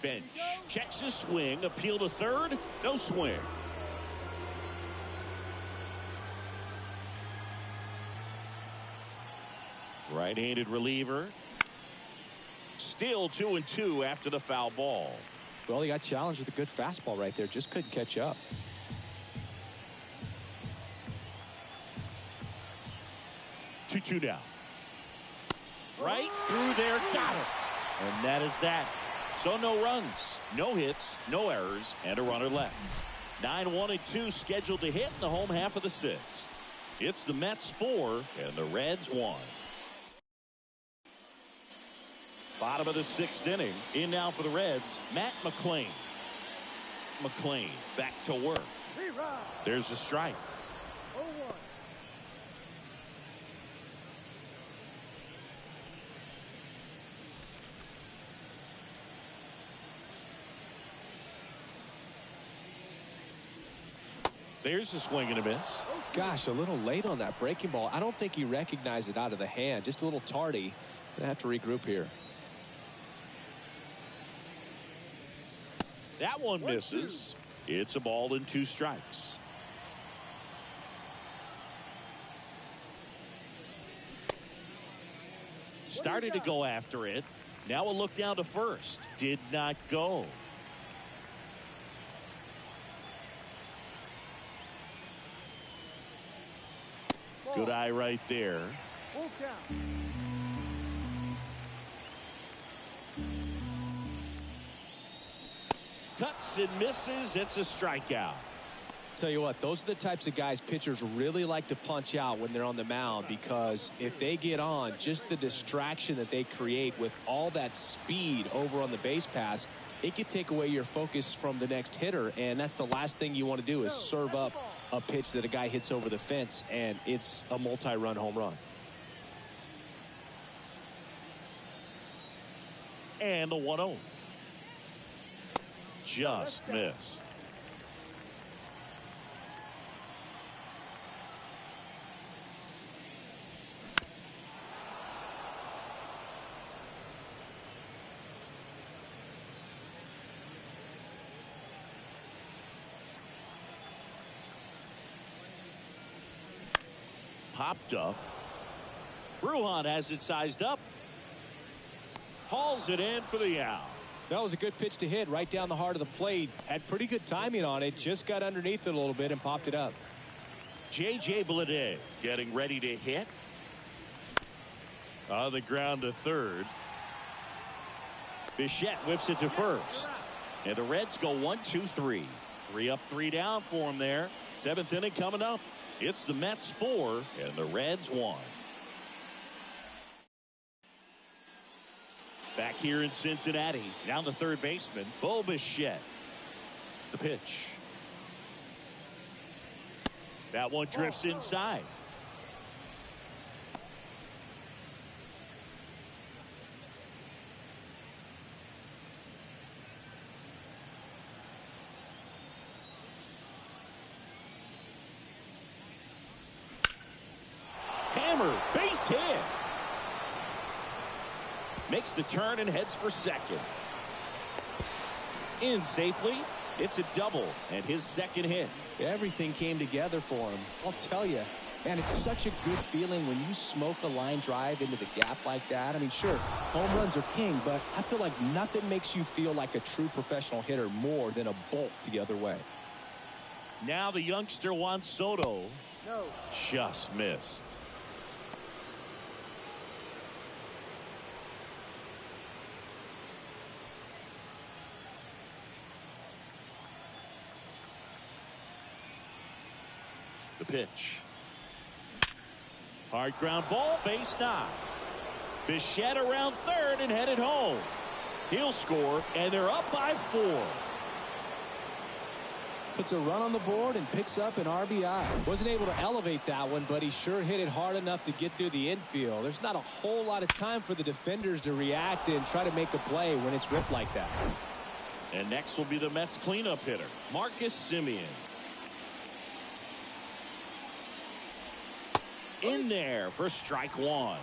Bench checks his swing, appeal to third, no swing. Right-handed reliever. Still 2-2 after the foul ball. Well, he got challenged with a good fastball right there. Just couldn't catch up. 2-2 down. Right through there, got it. And that is that. So no runs, no hits, no errors, and a runner left. 9-1-2 scheduled to hit in the home half of the 6th. It's the Mets 4 and the Reds 1. Bottom of the 6th inning. In now for the Reds, Matt McClain. McClain back to work. There's a strike. 0-1. There's a swing and a miss. Gosh, a little late on that breaking ball. I don't think he recognized it out of the hand. Just a little tardy. Gonna have to regroup here. That one misses. It's a ball and 2 strikes. Started to go after it. Now a look down to first. Did not go. Good eye right there. Full count. Cuts and misses. It's a strikeout. Tell you what, those are the types of guys pitchers really like to punch out when they're on the mound, because if they get on, just the distraction that they create with all that speed over on the base pass, it could take away your focus from the next hitter, and that's the last thing you want to do is serve up a pitch that a guy hits over the fence, and it's a multi-run home run. And the 1-0. Just missed. Popped up. Bruhan has it sized up. Hauls it in for the out. That was a good pitch to hit right down the heart of the plate. Had pretty good timing on it. Just got underneath it a little bit and popped it up. J.J. Bleday getting ready to hit. On the ground to third. Bichette whips it to first. And the Reds go 1-2-3. 3 up, 3 down for him there. 7th inning coming up. It's the Mets 4 and the Reds 1. Back here in Cincinnati, down the third baseman, Bo Bichette. The pitch. That one drifts inside. Hammer, base hit. Makes the turn and heads for second. In safely. It's a double and his second hit. Everything came together for him. I'll tell you, And it's such a good feeling when you smoke a line drive into the gap like that. I mean, sure, home runs are king, but I feel like nothing makes you feel like a true professional hitter more than a bolt the other way. Now the youngster Juan Soto No. just missed. The pitch. Hard ground ball, base knock. Bichette around third and headed home. He'll score, and they're up by 4. Puts a run on the board and picks up an RBI. Wasn't able to elevate that one, but he sure hit it hard enough to get through the infield. There's not a whole lot of time for the defenders to react and try to make a play when it's ripped like that. And next will be the Mets cleanup hitter, Marcus Semien. In there for strike 1.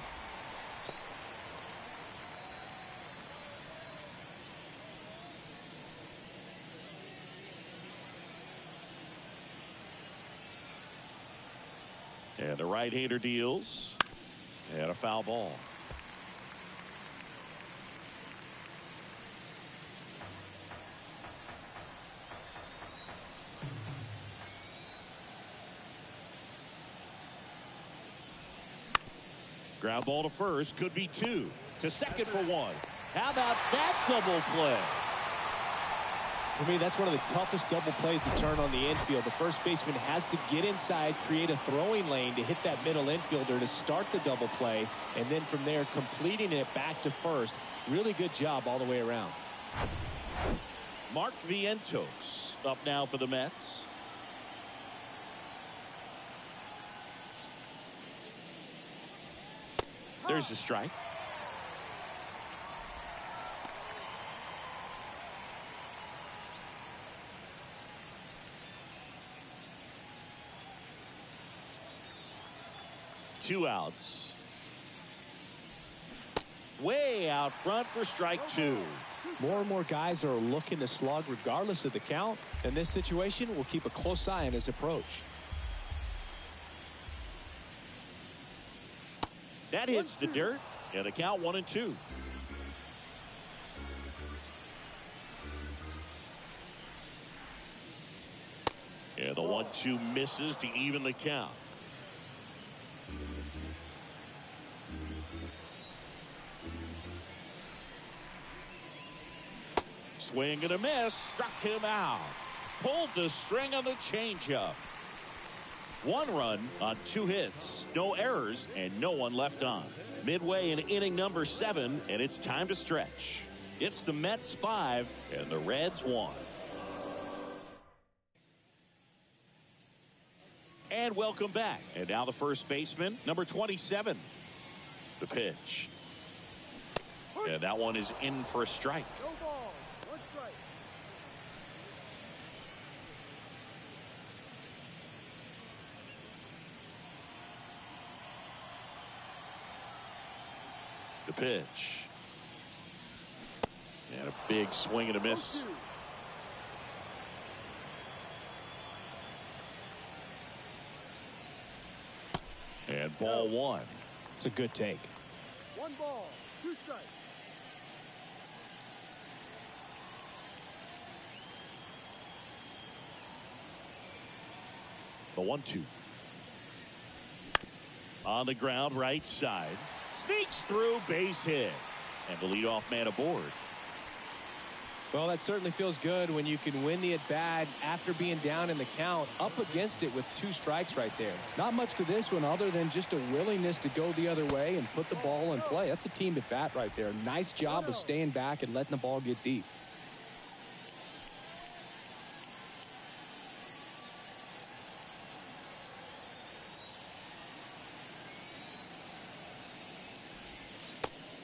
And the right-hander deals. And a foul ball. Ground ball to first, could be 2. To second for 1. How about that double play? For me, that's one of the toughest double plays to turn on the infield. The first baseman has to get inside, create a throwing lane to hit that middle infielder to start the double play, and then from there completing it back to first. Really good job all the way around. Mark Vientos up now for the Mets. There's the strike. Two outs. Way out front for strike 2. More and more guys are looking to slug regardless of the count. In this situation, we'll keep a close eye on his approach. That hits the dirt, and a count 1-2. And the 1-2 misses to even the count. Swing and a miss, struck him out. Pulled the string on the changeup. 1 run on 2 hits, no errors, and no one left on. Midway in inning number 7, and it's time to stretch. It's the Mets 5 and the Reds 1. And welcome back. And now the first baseman, number 27. The pitch. And that one is in for a strike. No ball. 1 strike. The pitch. And a big swing and a miss. 0-2. And ball 1. It's a good take. 1 ball. 2 strikes. The 1-2. On the ground, right side. Sneaks through, base hit. And the leadoff man aboard. Well, that certainly feels good when you can win the at-bat after being down in the count, up against it with 2 strikes right there. Not much to this one other than just a willingness to go the other way and put the ball in play. That's a team at-bat right there. Nice job of staying back and letting the ball get deep.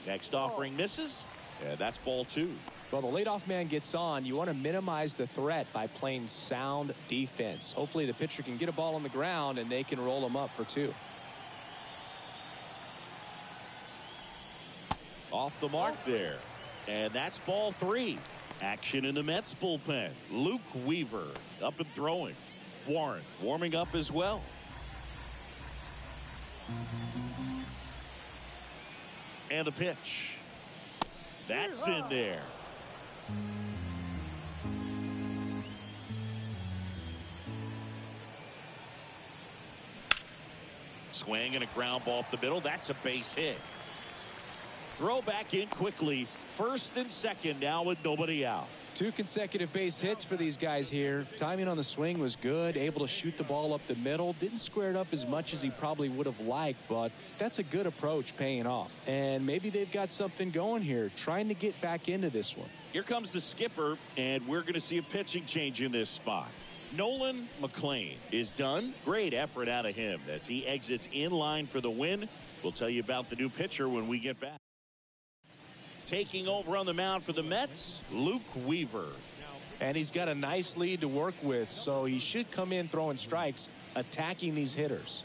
Next offering misses. And that's ball 2. Well, the leadoff man gets on. You want to minimize the threat by playing sound defense. Hopefully the pitcher can get a ball on the ground and they can roll him up for 2. Off the mark there. And that's ball 3. Action in the Mets bullpen. Luke Weaver up and throwing. Warren warming up as well. And the pitch. That's in there. Swing and a ground ball up the middle. That's a base hit. Throw back in quickly. First and second now with nobody out. 2 consecutive base hits for these guys here. Timing on the swing was good. Able to shoot the ball up the middle. Didn't square it up as much as he probably would have liked, but that's a good approach paying off. And maybe they've got something going here, trying to get back into this one. Here comes the skipper, and we're going to see a pitching change in this spot. Nolan McLean is done. Great effort out of him as he exits in line for the win. We'll tell you about the new pitcher when we get back. Taking over on the mound for the Mets, Luke Weaver. And he's got a nice lead to work with, so he should come in throwing strikes, attacking these hitters.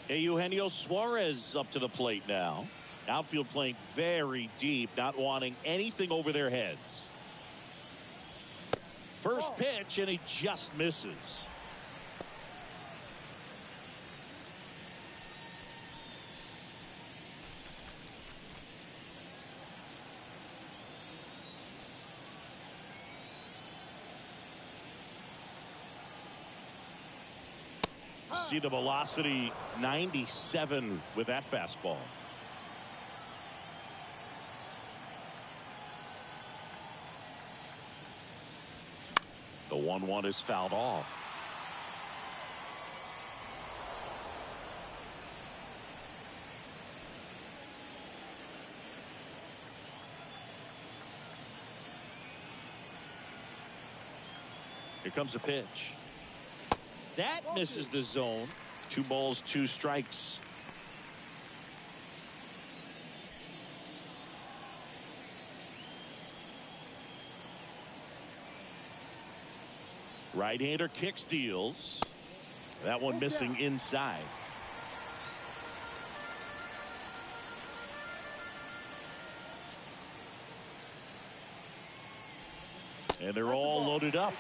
Eugenio Suarez up to the plate now. Outfield playing very deep, not wanting anything over their heads. First pitch, and he just misses. See the velocity, 97 with that fastball. The 1-1 is fouled off. Here comes a pitch. That misses the zone. 2 balls, 2 strikes. Right-hander kick steals. That one missing inside. And they're all loaded up.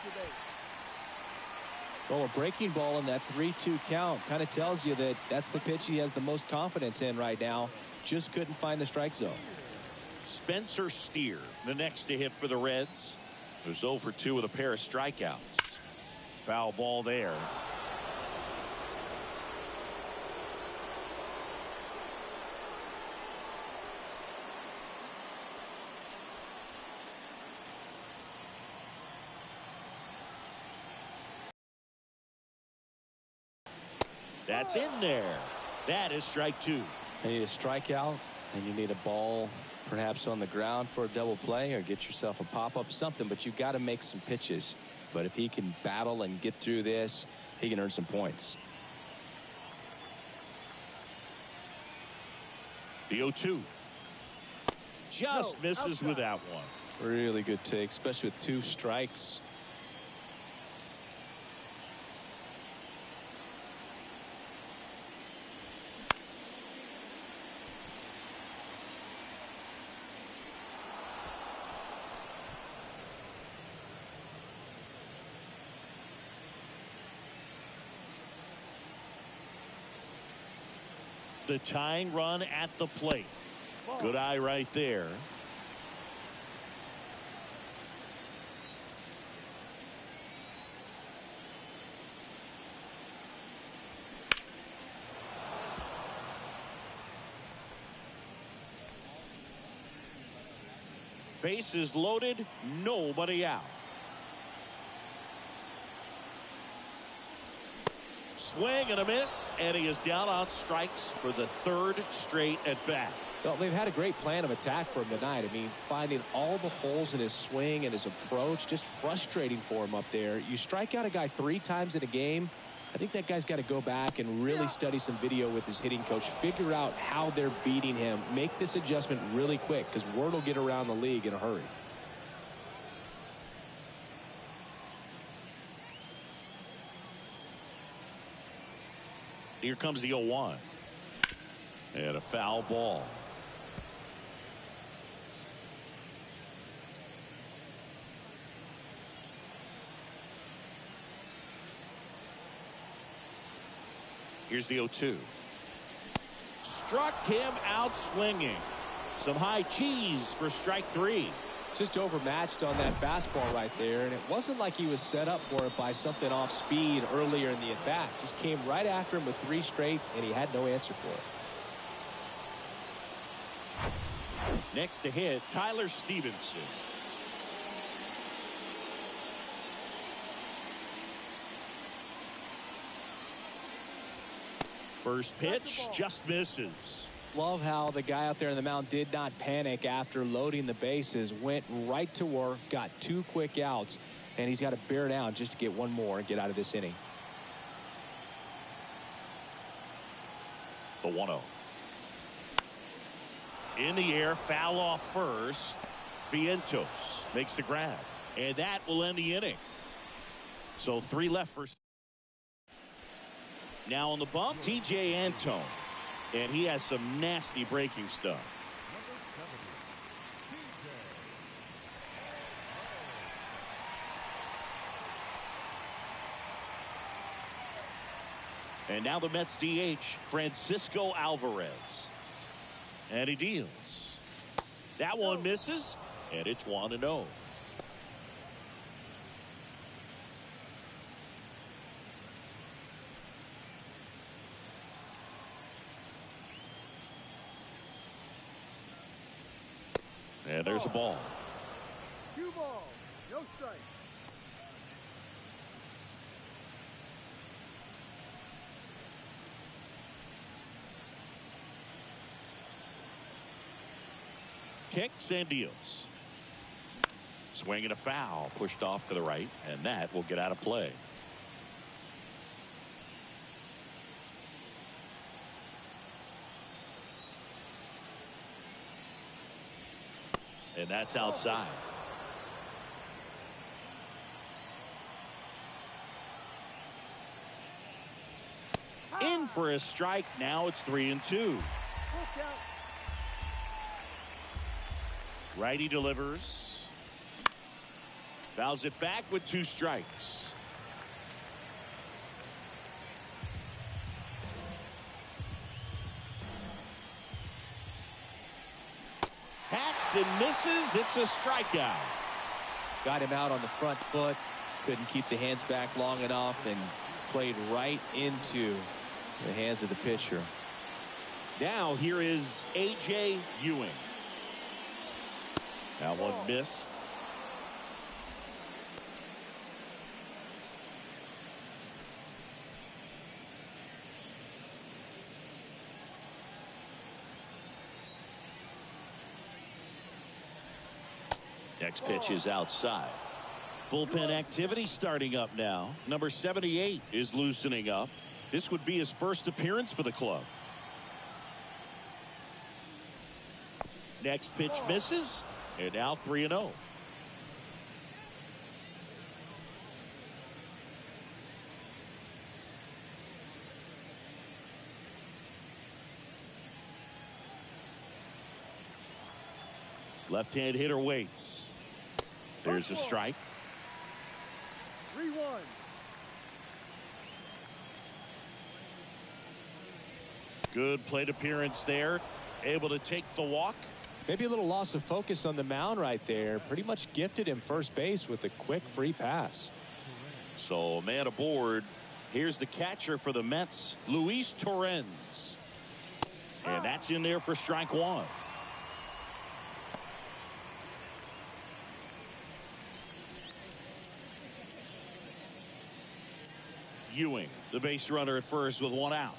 Well, a breaking ball in that 3-2 count kind of tells you that that's the pitch he has the most confidence in right now. Just couldn't find the strike zone. Spencer Steer, the next to hit for the Reds. There's 0 for 2 with a pair of strikeouts. Foul ball there. That's in there. That is strike 2. You need a strikeout, and you need a ball perhaps on the ground for a double play, or get yourself a pop-up, something, but you've got to make some pitches. But if he can battle and get through this, he can earn some points. The 0-2. Just misses with that one. Really good take, especially with 2 strikes. The tying run at the plate. Good eye right there. Bases loaded, nobody out. Swing and a miss, and he is down on strikes for the 3rd straight at bat. Well, they've had a great plan of attack for him tonight. I mean, finding all the holes in his swing and his approach, just frustrating for him up there. You strike out a guy 3 times in a game, I think that guy's got to go back and really study some video with his hitting coach, figure out how they're beating him, make this adjustment really quick, because word will get around the league in a hurry. Here comes the 0-1. And a foul ball. Here's the 0-2. Struck him out swinging. Some high cheese for strike 3. Just overmatched on that fastball right there, and it wasn't like he was set up for it by something off speed earlier in the at-bat. Just came right after him with 3 straight, and he had no answer for it. Next to hit, Tyler Stevenson. First pitch just misses. Love how the guy out there in the mound did not panic after loading the bases. Went right to work, got 2 quick outs, and he's got to bear down just to get 1 more and get out of this inning. The 1-0. In the air, foul off first. Vientos makes the grab, and that will end the inning. So 3 left for. Now on the bump, TJ Antone. And he has some nasty breaking stuff. And now the Mets DH, Francisco Alvarez. And he deals. That one misses, and it's 1-0. And there's a ball. 2 balls, no strike. Kicks and deals. Swing and a foul, pushed off to the right, and that will get out of play. And that's outside. In for a strike. Now it's 3-2. Full count. Righty delivers. Fouls it back with 2 strikes. Hacks and misses. It's a strikeout. Got him out on the front foot. Couldn't keep the hands back long enough and played right into the hands of the pitcher. Now here is A.J. Ewing. That one missed. Next pitch is outside. Bullpen activity starting up now. Number 78 is loosening up. This would be his first appearance for the club. Next pitch misses, and now 3-0. Left-hand hitter waits. There's a strike. 3-1. Good plate appearance there. Able to take the walk. Maybe a little loss of focus on the mound right there. Pretty much gifted him first base with a quick free pass. So a man aboard. Here's the catcher for the Mets, Luis Torrens. And that's in there for strike 1. Ewing, the base runner at first with 1 out.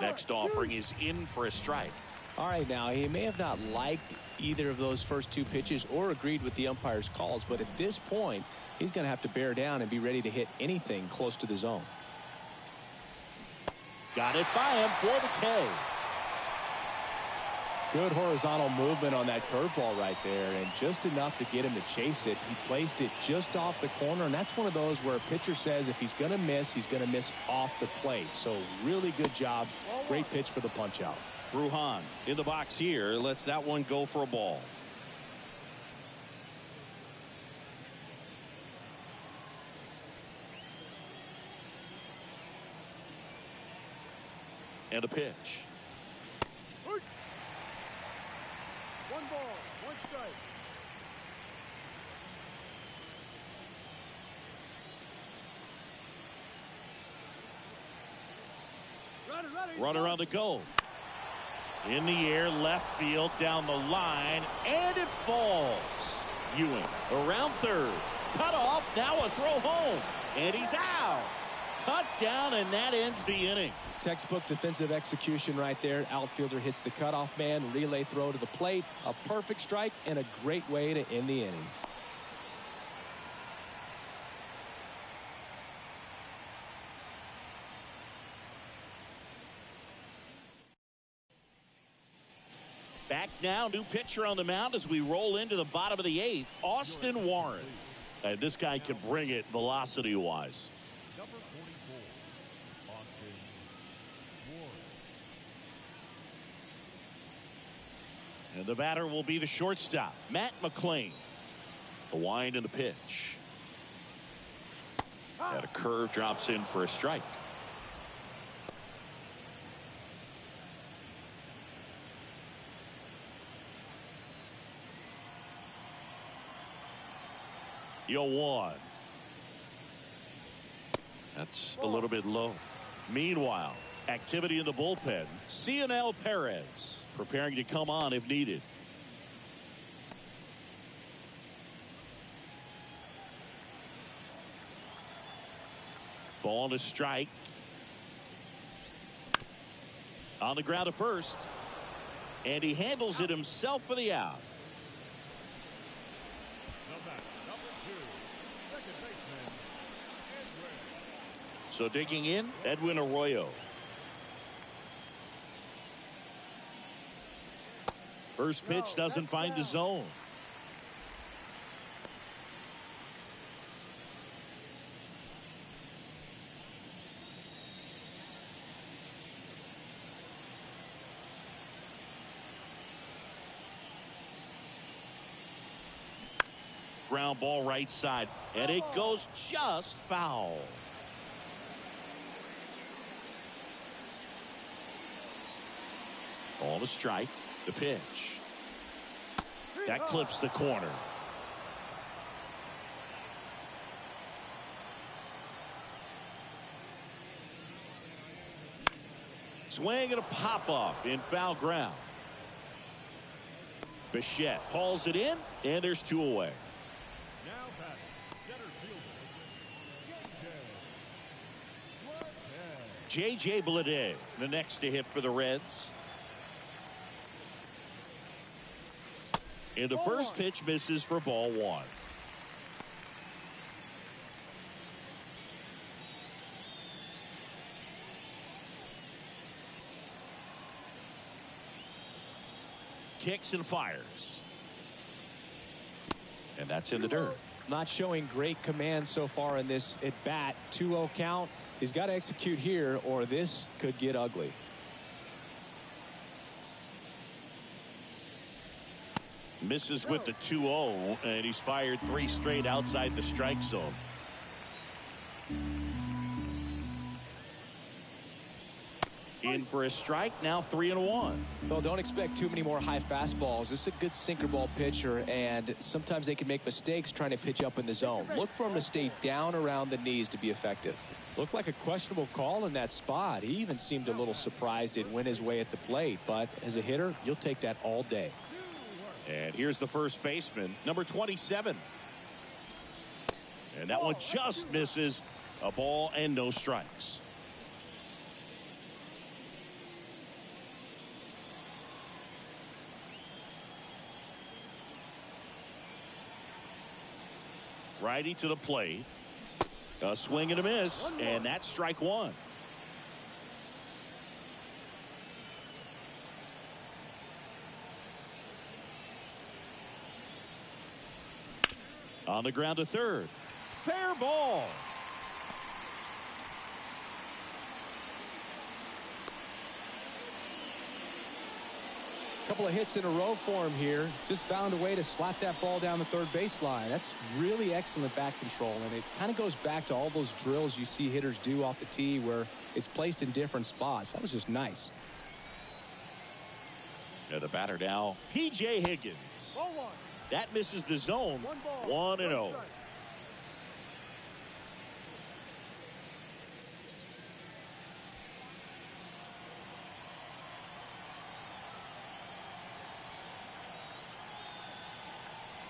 Next offering is in for a strike. All right, now he may have not liked either of those first 2 pitches or agreed with the umpire's calls, but at this point he's going to have to bear down and be ready to hit anything close to the zone. Got it by him for the K. Good horizontal movement on that curveball right there, and just enough to get him to chase it. He placed it just off the corner, and that's one of those where a pitcher says if he's going to miss, he's going to miss off the plate. So really good job. Great pitch for the punch out. Bruhan in the box here. Lets that one go for a ball. And a pitch. One ball, one strike. Runner on the go. In the air, left field, down the line, and it falls. Ewing around third. Cut off, now a throw home. And he's out. Cut down, and that ends the inning. Textbook defensive execution right there. Outfielder hits the cutoff man, relay throw to the plate. A perfect strike and a great way to end the inning. Back now, new pitcher on the mound as we roll into the bottom of the 8th, Austin Warren. And this guy can bring it velocity-wise. Number 44, Austin Warren. And the batter will be the shortstop, Matt McClain. The wind and the pitch. And a curve drops in for a strike. You'll one. That's a little bit low. Meanwhile, activity in the bullpen. Cionel Perez preparing to come on if needed. Ball to strike. On the ground to first. And he handles it himself for the out. So digging in, Edwin Arroyo. First pitch doesn't find the zone. Ground ball right side, and it goes just foul. Ball to strike. The pitch. That clips the corner. Swing and a pop-up in foul ground. Bichette hauls it in, and there's 2 away. Now batting, center fielder, J.J. Bleday, the next to hit for the Reds. And the first pitch misses for ball 1. Kicks and fires. And that's in the dirt. Not showing great command so far in this at bat. 2-0 count. He's got to execute here or this could get ugly. Misses with the 2-0, and he's fired 3 straight outside the strike zone. In for a strike, now 3-1. Well, don't expect too many more high fastballs. This is a good sinker ball pitcher, and sometimes they can make mistakes trying to pitch up in the zone. Look for him to stay down around the knees to be effective. Looked like a questionable call in that spot. He even seemed a little surprised it went his way at the plate, but as a hitter, you'll take that all day. And here's the first baseman, number 27. And that one just misses. A ball and no strikes. Righty to the plate. A swing and a miss, and that's strike 1. On the ground to third. Fair ball. Couple of hits in a row for him here. Just found a way to slap that ball down the third baseline. That's really excellent bat control, and it kind of goes back to all those drills you see hitters do off the tee where it's placed in different spots. That was just nice. Yeah, the batter now, P.J. Higgins. Ball one. That misses the zone. 1 ball. 1-0. Strike.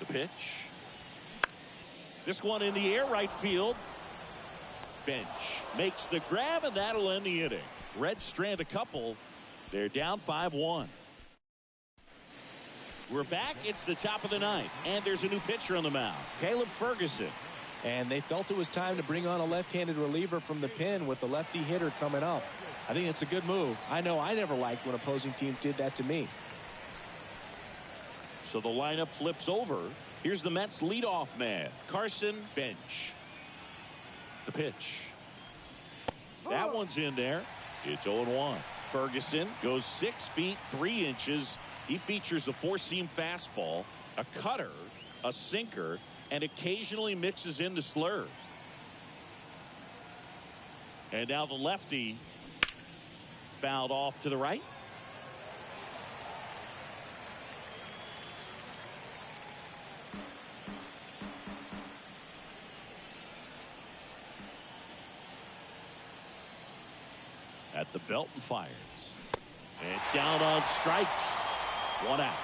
The pitch. This one in the air, right field. Bench makes the grab, and that'll end the inning. Reds strand a couple. They're down 5-1. We're back. It's the top of the ninth, and there's a new pitcher on the mound, Caleb Ferguson. And they felt it was time to bring on a left-handed reliever from the pen with the lefty hitter coming up. I think it's a good move. I know I never liked when opposing teams did that to me. So the lineup flips over. Here's the Mets leadoff man, Carson Bench. The pitch. That one's in there. It's 0-1. Ferguson goes 6 feet 3 inches. He features a four-seam fastball, a cutter, a sinker, and occasionally mixes in the slurve. And now the lefty fouled off to the right. At the belt and fires. And down on strikes. 1 out.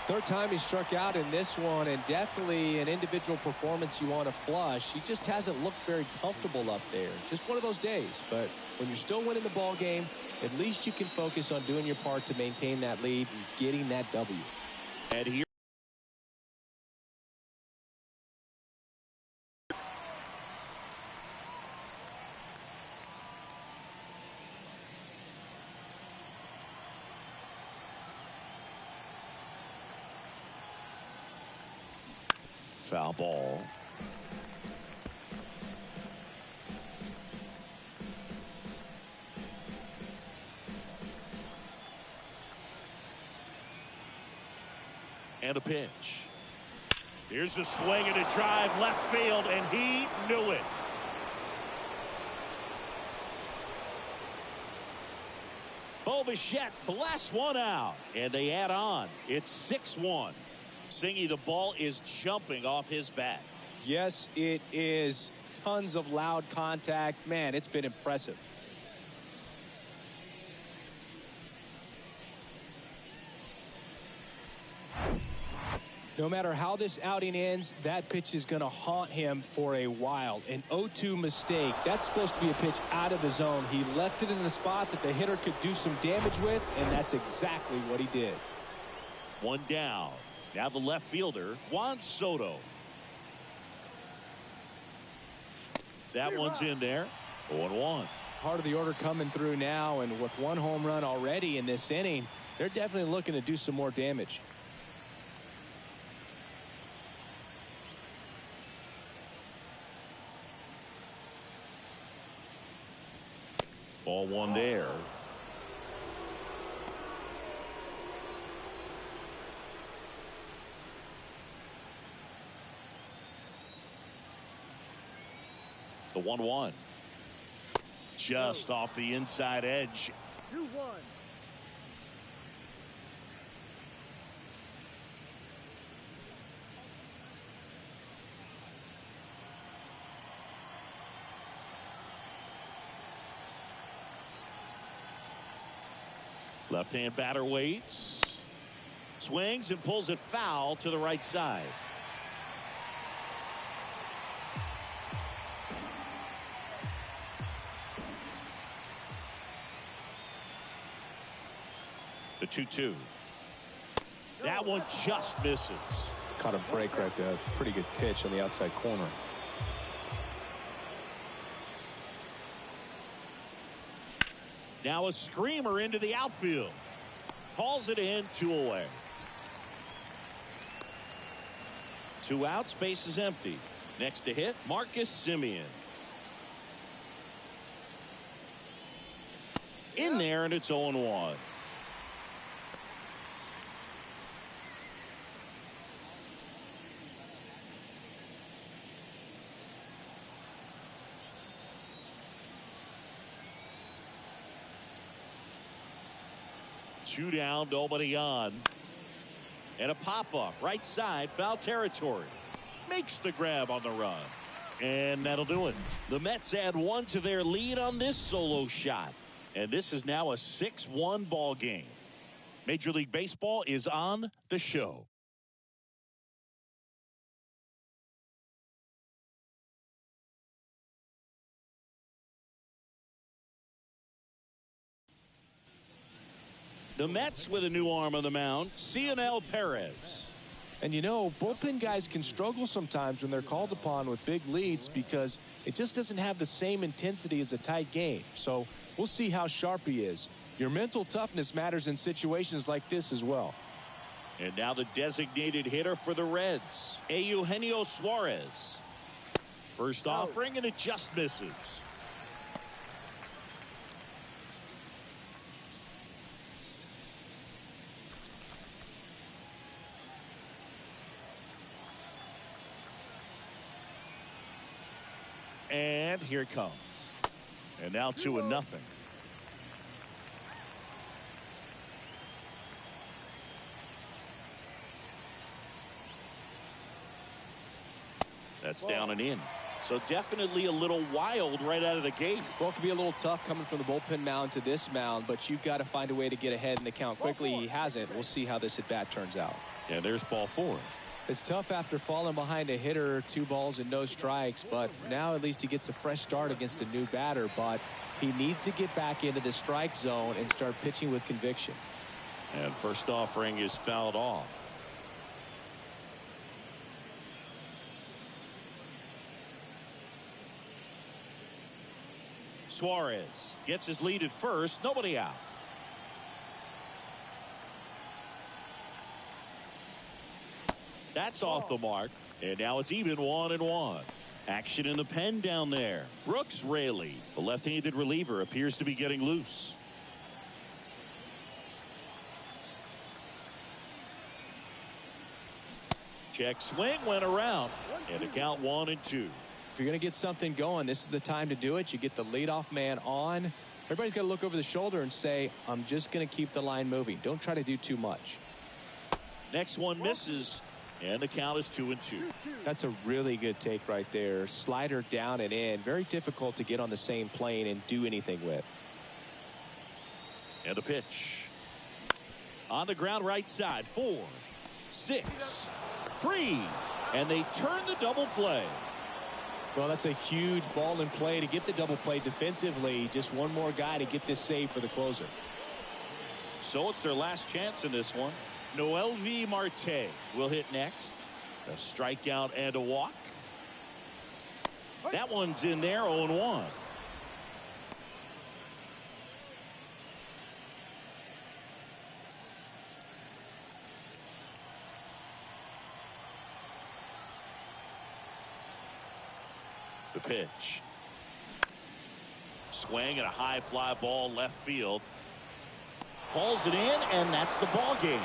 Third time he struck out in this one, and definitely an individual performance you want to flush. He just hasn't looked very comfortable up there. Just one of those days. But when you're still winning the ball game, at least you can focus on doing your part to maintain that lead and getting that W. And here. Foul ball. And a pitch. Here's a swing and a drive left field, and he knew it. Bo Bichette blasts one out, and they add on. It's 6-1. Singy, the ball is jumping off his bat. Yes, it is. Tons of loud contact. Man, it's been impressive. No matter how this outing ends, that pitch is going to haunt him for a while. An 0-2 mistake. That's supposed to be a pitch out of the zone. He left it in a spot that the hitter could do some damage with, and that's exactly what he did. One down. Now the left fielder, Juan Soto. That one's in there. 0-1. Part of the order coming through now, and with one home run already in this inning, they're definitely looking to do some more damage. Ball one there. The 1-1. Just off the inside edge. 2-1. Left-hand batter waits. Swings and pulls it foul to the right side. The 2-2. That one just misses. Caught a break right there. Pretty good pitch on the outside corner. Now a screamer into the outfield. Hauls it in, 2 away. 2 outs, base is empty. Next to hit, Marcus Semien. In there, and it's 0-1. 2 down, nobody on. And a pop-up, right side, foul territory. Makes the grab on the run. And that'll do it. The Mets add 1 to their lead on this solo shot. And this is now a 6-1 ball game. Major League Baseball is on the show. The Mets with a new arm on the mound, Cionel Perez. And you know, bullpen guys can struggle sometimes when they're called upon with big leads because it just doesn't have the same intensity as a tight game. So we'll see how sharp he is. Your mental toughness matters in situations like this as well. And now the designated hitter for the Reds, Eugenio Suarez. First offering, and it just misses. And here it comes. And now 2-0. That's down and in. So definitely a little wild right out of the gate. Well, it could be a little tough coming from the bullpen mound to this mound, but you've got to find a way to get ahead in the count quickly. He hasn't. We'll see how this at bat turns out. Yeah, there's ball 4. It's tough after falling behind a hitter, 2 balls and no strikes, but now at least he gets a fresh start against a new batter, but he needs to get back into the strike zone and start pitching with conviction. And first offering is fouled off. Suarez gets his lead at first, nobody out. That's off the mark, and now it's even 1-1. Action in the pen down there. Brooks Raley, the left-handed reliever, appears to be getting loose. Check swing, went around, and a count 1-2. If you're going to get something going, this is the time to do it. You get the leadoff man on. Everybody's got to look over the shoulder and say, I'm just going to keep the line moving. Don't try to do too much. Next one misses, and the count is 2-2. That's a really good take right there. Slider down and in. Very difficult to get on the same plane and do anything with. And a pitch. On the ground right side. 4, 6, 3. And they turn the double play. Well, that's a huge ball in play to get the double play defensively. Just one more guy to get this save for the closer. So it's their last chance in this one. Noelvi Marte will hit next. A strikeout and a walk. That one's in there, 0-1. The pitch. Swing and a high fly ball left field. Pulls it in, and that's the ball game.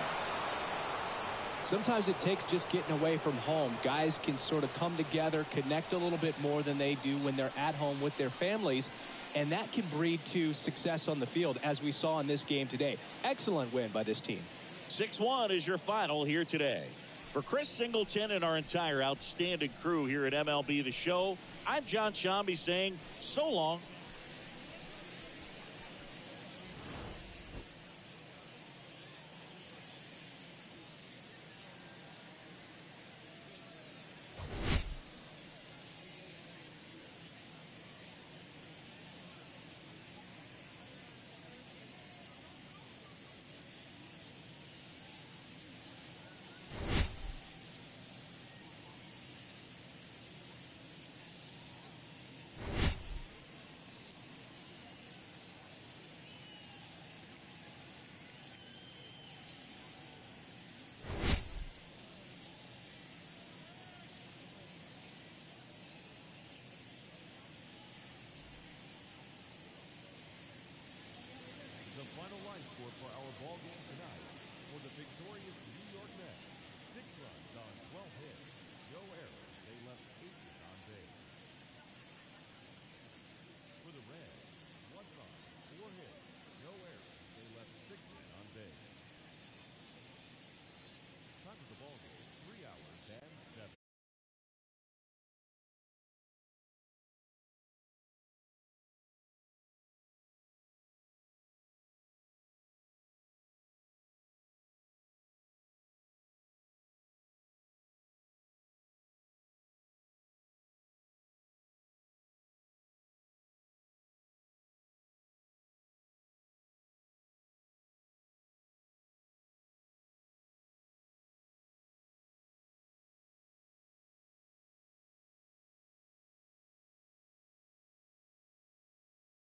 Sometimes it takes just getting away from home. Guys can sort of come together, connect a little bit more than they do when they're at home with their families, and that can breed to success on the field, as we saw in this game today. Excellent win by this team. 6-1 is your final here today. For Chris Singleton and our entire outstanding crew here at MLB The Show, I'm John Shambi saying so long.